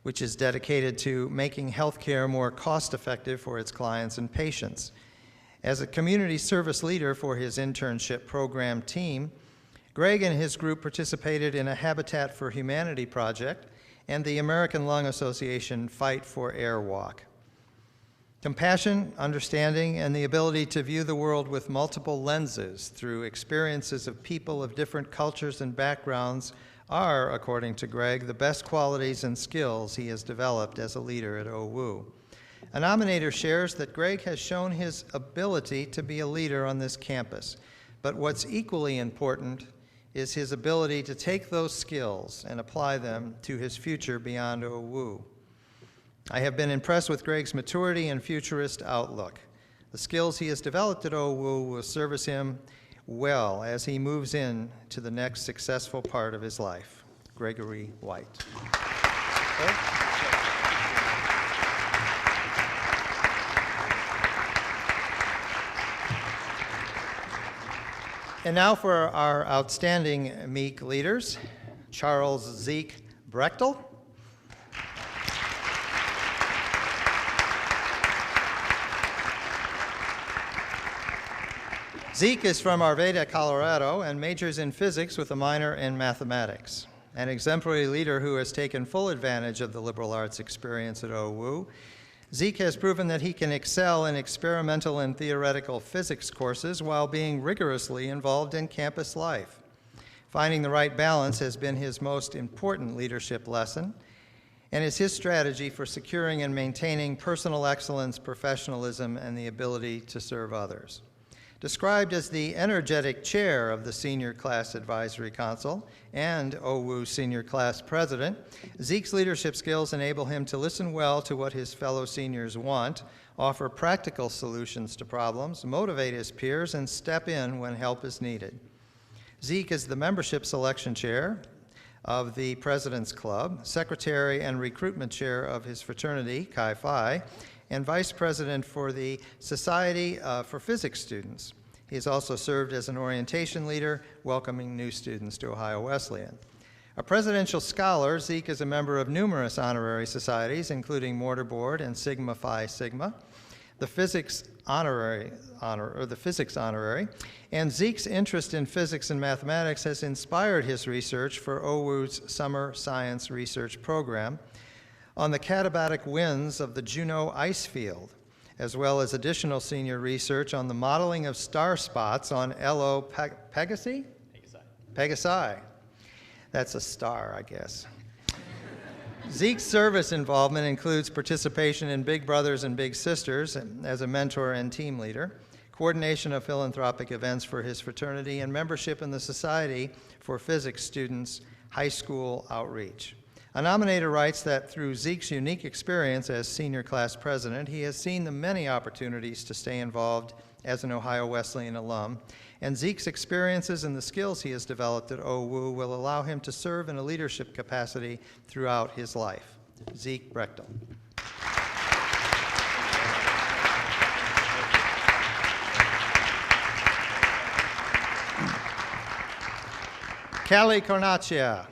which is dedicated to making healthcare more cost-effective for its clients and patients. As a community service leader for his internship program team, Greg and his group participated in a Habitat for Humanity project and the American Lung Association Fight for Air Walk. Compassion, understanding, and the ability to view the world with multiple lenses through experiences of people of different cultures and backgrounds are, according to Greg, the best qualities and skills he has developed as a leader at OWU. A nominator shares that Greg has shown his ability to be a leader on this campus, but what's equally important is his ability to take those skills and apply them to his future beyond OWU. I have been impressed with Greg's maturity and futurist outlook. The skills he has developed at OWU will service him well as he moves in to the next successful part of his life. Gregory White. Okay. And now for our outstanding Meek leaders, Charles Zeke Brechtel. Zeke is from Arvada, Colorado, and majors in physics with a minor in mathematics. An exemplary leader who has taken full advantage of the liberal arts experience at OWU. Zeke has proven that he can excel in experimental and theoretical physics courses while being rigorously involved in campus life. Finding the right balance has been his most important leadership lesson and is his strategy for securing and maintaining personal excellence, professionalism, and the ability to serve others. Described as the energetic chair of the Senior Class Advisory Council and OWU Senior Class President, Zeke's leadership skills enable him to listen well to what his fellow seniors want, offer practical solutions to problems, motivate his peers, and step in when help is needed. Zeke is the membership selection chair of the President's Club, secretary and recruitment chair of his fraternity, Chi Phi, and vice president for the Society for Physics Students. He has also served as an orientation leader, welcoming new students to Ohio Wesleyan. A presidential scholar, Zeke is a member of numerous honorary societies, including Mortar Board and Sigma Phi Sigma, the Physics Honorary, and Zeke's interest in physics and mathematics has inspired his research for OWU's Summer Science Research Program on the katabatic winds of the Juneau ice field, as well as additional senior research on the modeling of star spots on LO Pegasi? Pegasi. That's a star, I guess. Zeke's service involvement includes participation in Big Brothers and Big Sisters as a mentor and team leader, coordination of philanthropic events for his fraternity, and membership in the Society for Physics Students High School Outreach. A nominator writes that through Zeke's unique experience as senior class president, he has seen the many opportunities to stay involved as an Ohio Wesleyan alum, and Zeke's experiences and the skills he has developed at OWU will allow him to serve in a leadership capacity throughout his life. Zeke Brechtel. Callie Cornacchia.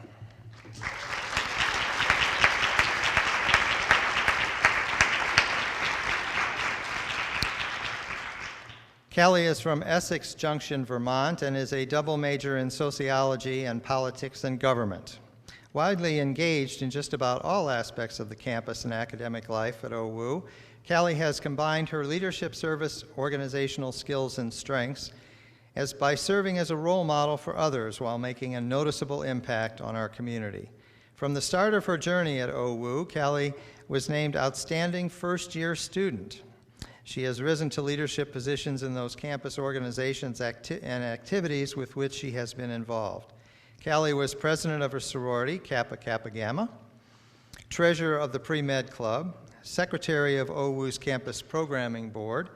Callie is from Essex Junction, Vermont, and is a double major in sociology and politics and government. Widely engaged in just about all aspects of the campus and academic life at OWU, Callie has combined her leadership, service, organizational skills, and strengths by serving as a role model for others while making a noticeable impact on our community. From the start of her journey at OWU, Callie was named Outstanding First-Year Student. She has risen to leadership positions in those campus organizations and activities with which she has been involved. Callie was president of her sorority, Kappa Kappa Gamma, treasurer of the Pre-Med Club, secretary of OWU's Campus Programming Board,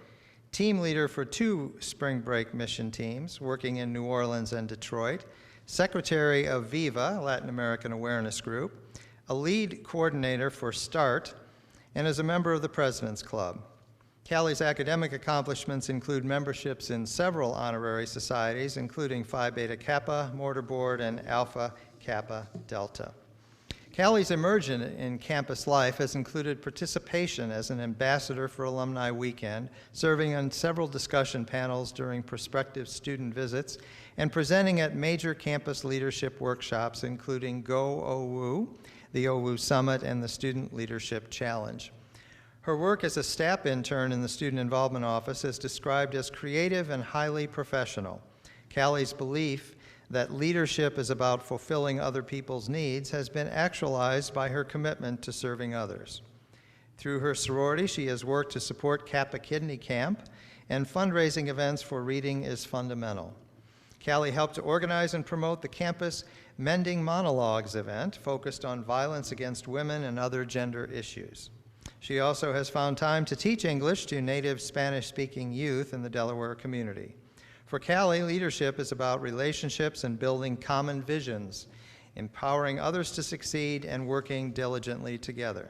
team leader for 2 spring break mission teams working in New Orleans and Detroit, secretary of Viva, Latin American Awareness Group, a lead coordinator for START, and is a member of the President's Club. Callie's academic accomplishments include memberships in several honorary societies, including Phi Beta Kappa, Mortar Board, and Alpha Kappa Delta. Callie's immersion in campus life has included participation as an ambassador for Alumni Weekend, serving on several discussion panels during prospective student visits, and presenting at major campus leadership workshops, including Go OWU, the OWU Summit, and the Student Leadership Challenge. Her work as a staff intern in the Student Involvement Office is described as creative and highly professional. Callie's belief that leadership is about fulfilling other people's needs has been actualized by her commitment to serving others. Through her sorority, she has worked to support Kappa Kidney Camp, and fundraising events for Reading is Fundamental. Callie helped to organize and promote the campus Mending Monologues event, focused on violence against women and other gender issues. She also has found time to teach English to native Spanish-speaking youth in the Delaware community. For Callie, leadership is about relationships and building common visions, empowering others to succeed, and working diligently together.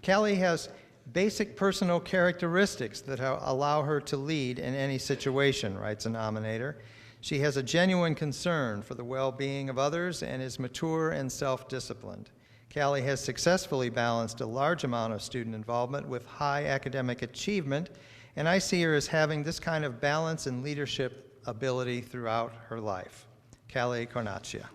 Callie has basic personal characteristics that allow her to lead in any situation, writes a nominator. She has a genuine concern for the well-being of others and is mature and self-disciplined. Callie has successfully balanced a large amount of student involvement with high academic achievement, and I see her as having this kind of balance and leadership ability throughout her life. Callie Cornacchia.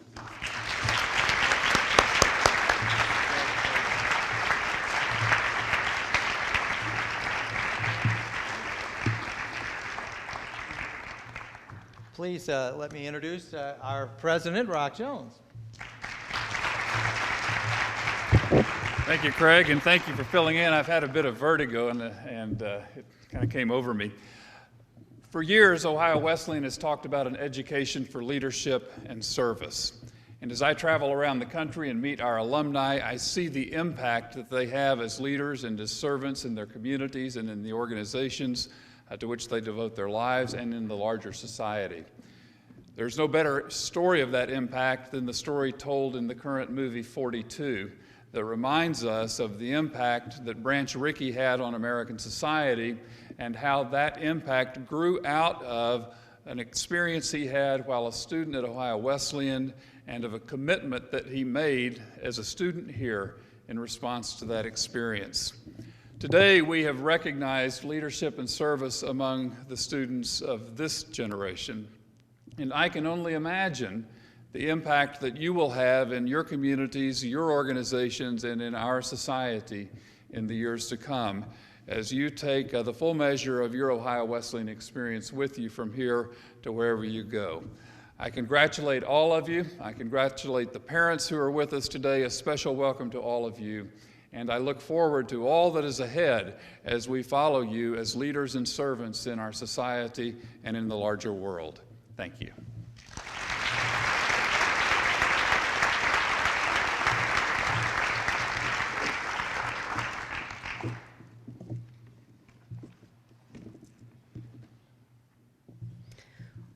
please let me introduce our president, Rock Jones. Thank you, Craig, and thank you for filling in. I've had a bit of vertigo, and it kind of came over me. For years, Ohio Wesleyan has talked about an education for leadership and service. And as I travel around the country and meet our alumni, I see the impact that they have as leaders and as servants in their communities and in the organizations to which they devote their lives and in the larger society. There's no better story of that impact than the story told in the current movie 42 that reminds us of the impact that Branch Rickey had on American society and how that impact grew out of an experience he had while a student at Ohio Wesleyan and of a commitment that he made as a student here in response to that experience. Today, we have recognized leadership and service among the students of this generation, and I can only imagine the impact that you will have in your communities, your organizations, and in our society in the years to come as you take the full measure of your Ohio Wesleyan experience with you from here to wherever you go. I congratulate all of you. I congratulate the parents who are with us today. A special welcome to all of you. And I look forward to all that is ahead as we follow you as leaders and servants in our society and in the larger world. Thank you.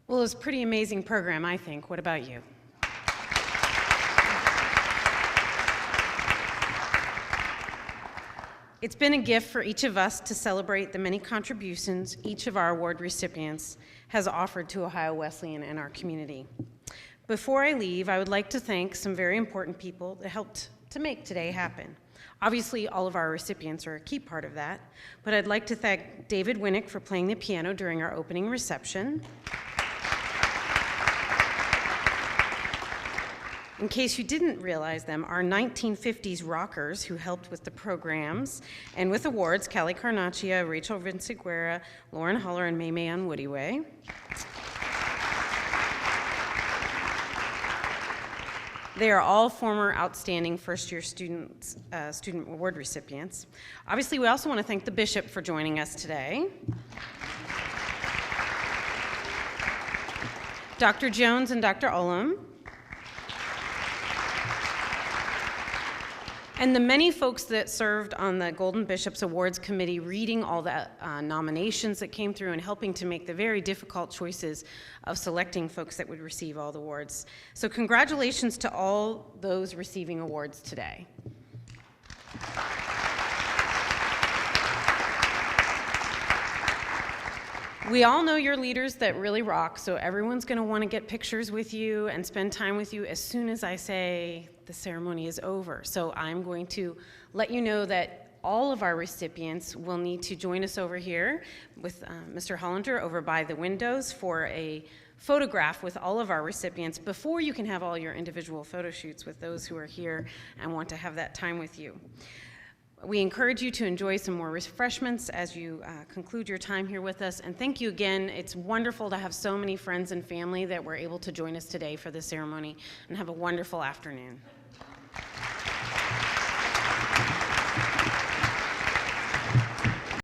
Well, it was a pretty amazing program, I think. What about you? It's been a gift for each of us to celebrate the many contributions each of our award recipients has offered to Ohio Wesleyan and our community. Before I leave, I would like to thank some very important people that helped to make today happen. Obviously, all of our recipients are a key part of that, but I'd like to thank David Winnick for playing the piano during our opening reception. In case you didn't realize them, our 1950s rockers who helped with the programs and with awards, Callie Carnaccia, Rachel Vinciguerra, Lauren Huller, and May Woody Way. They are all former outstanding first-year student award recipients. Obviously, we also want to thank the bishop for joining us today. Dr. Jones and Dr. Ullum. And the many folks that served on the Golden Bishops Awards Committee, reading all the nominations that came through and helping to make the very difficult choices of selecting folks that would receive all the awards. So congratulations to all those receiving awards today. We all know you're leaders that really rock, so everyone's going to want to get pictures with you and spend time with you as soon as I say the ceremony is over. So I'm going to let you know that all of our recipients will need to join us over here with Mr. Hollander over by the windows for a photograph with all of our recipients before you can have all your individual photo shoots with those who are here and want to have that time with you. We encourage you to enjoy some more refreshments as you conclude your time here with us. And thank you again. It's wonderful to have so many friends and family that were able to join us today for this ceremony. And have a wonderful afternoon.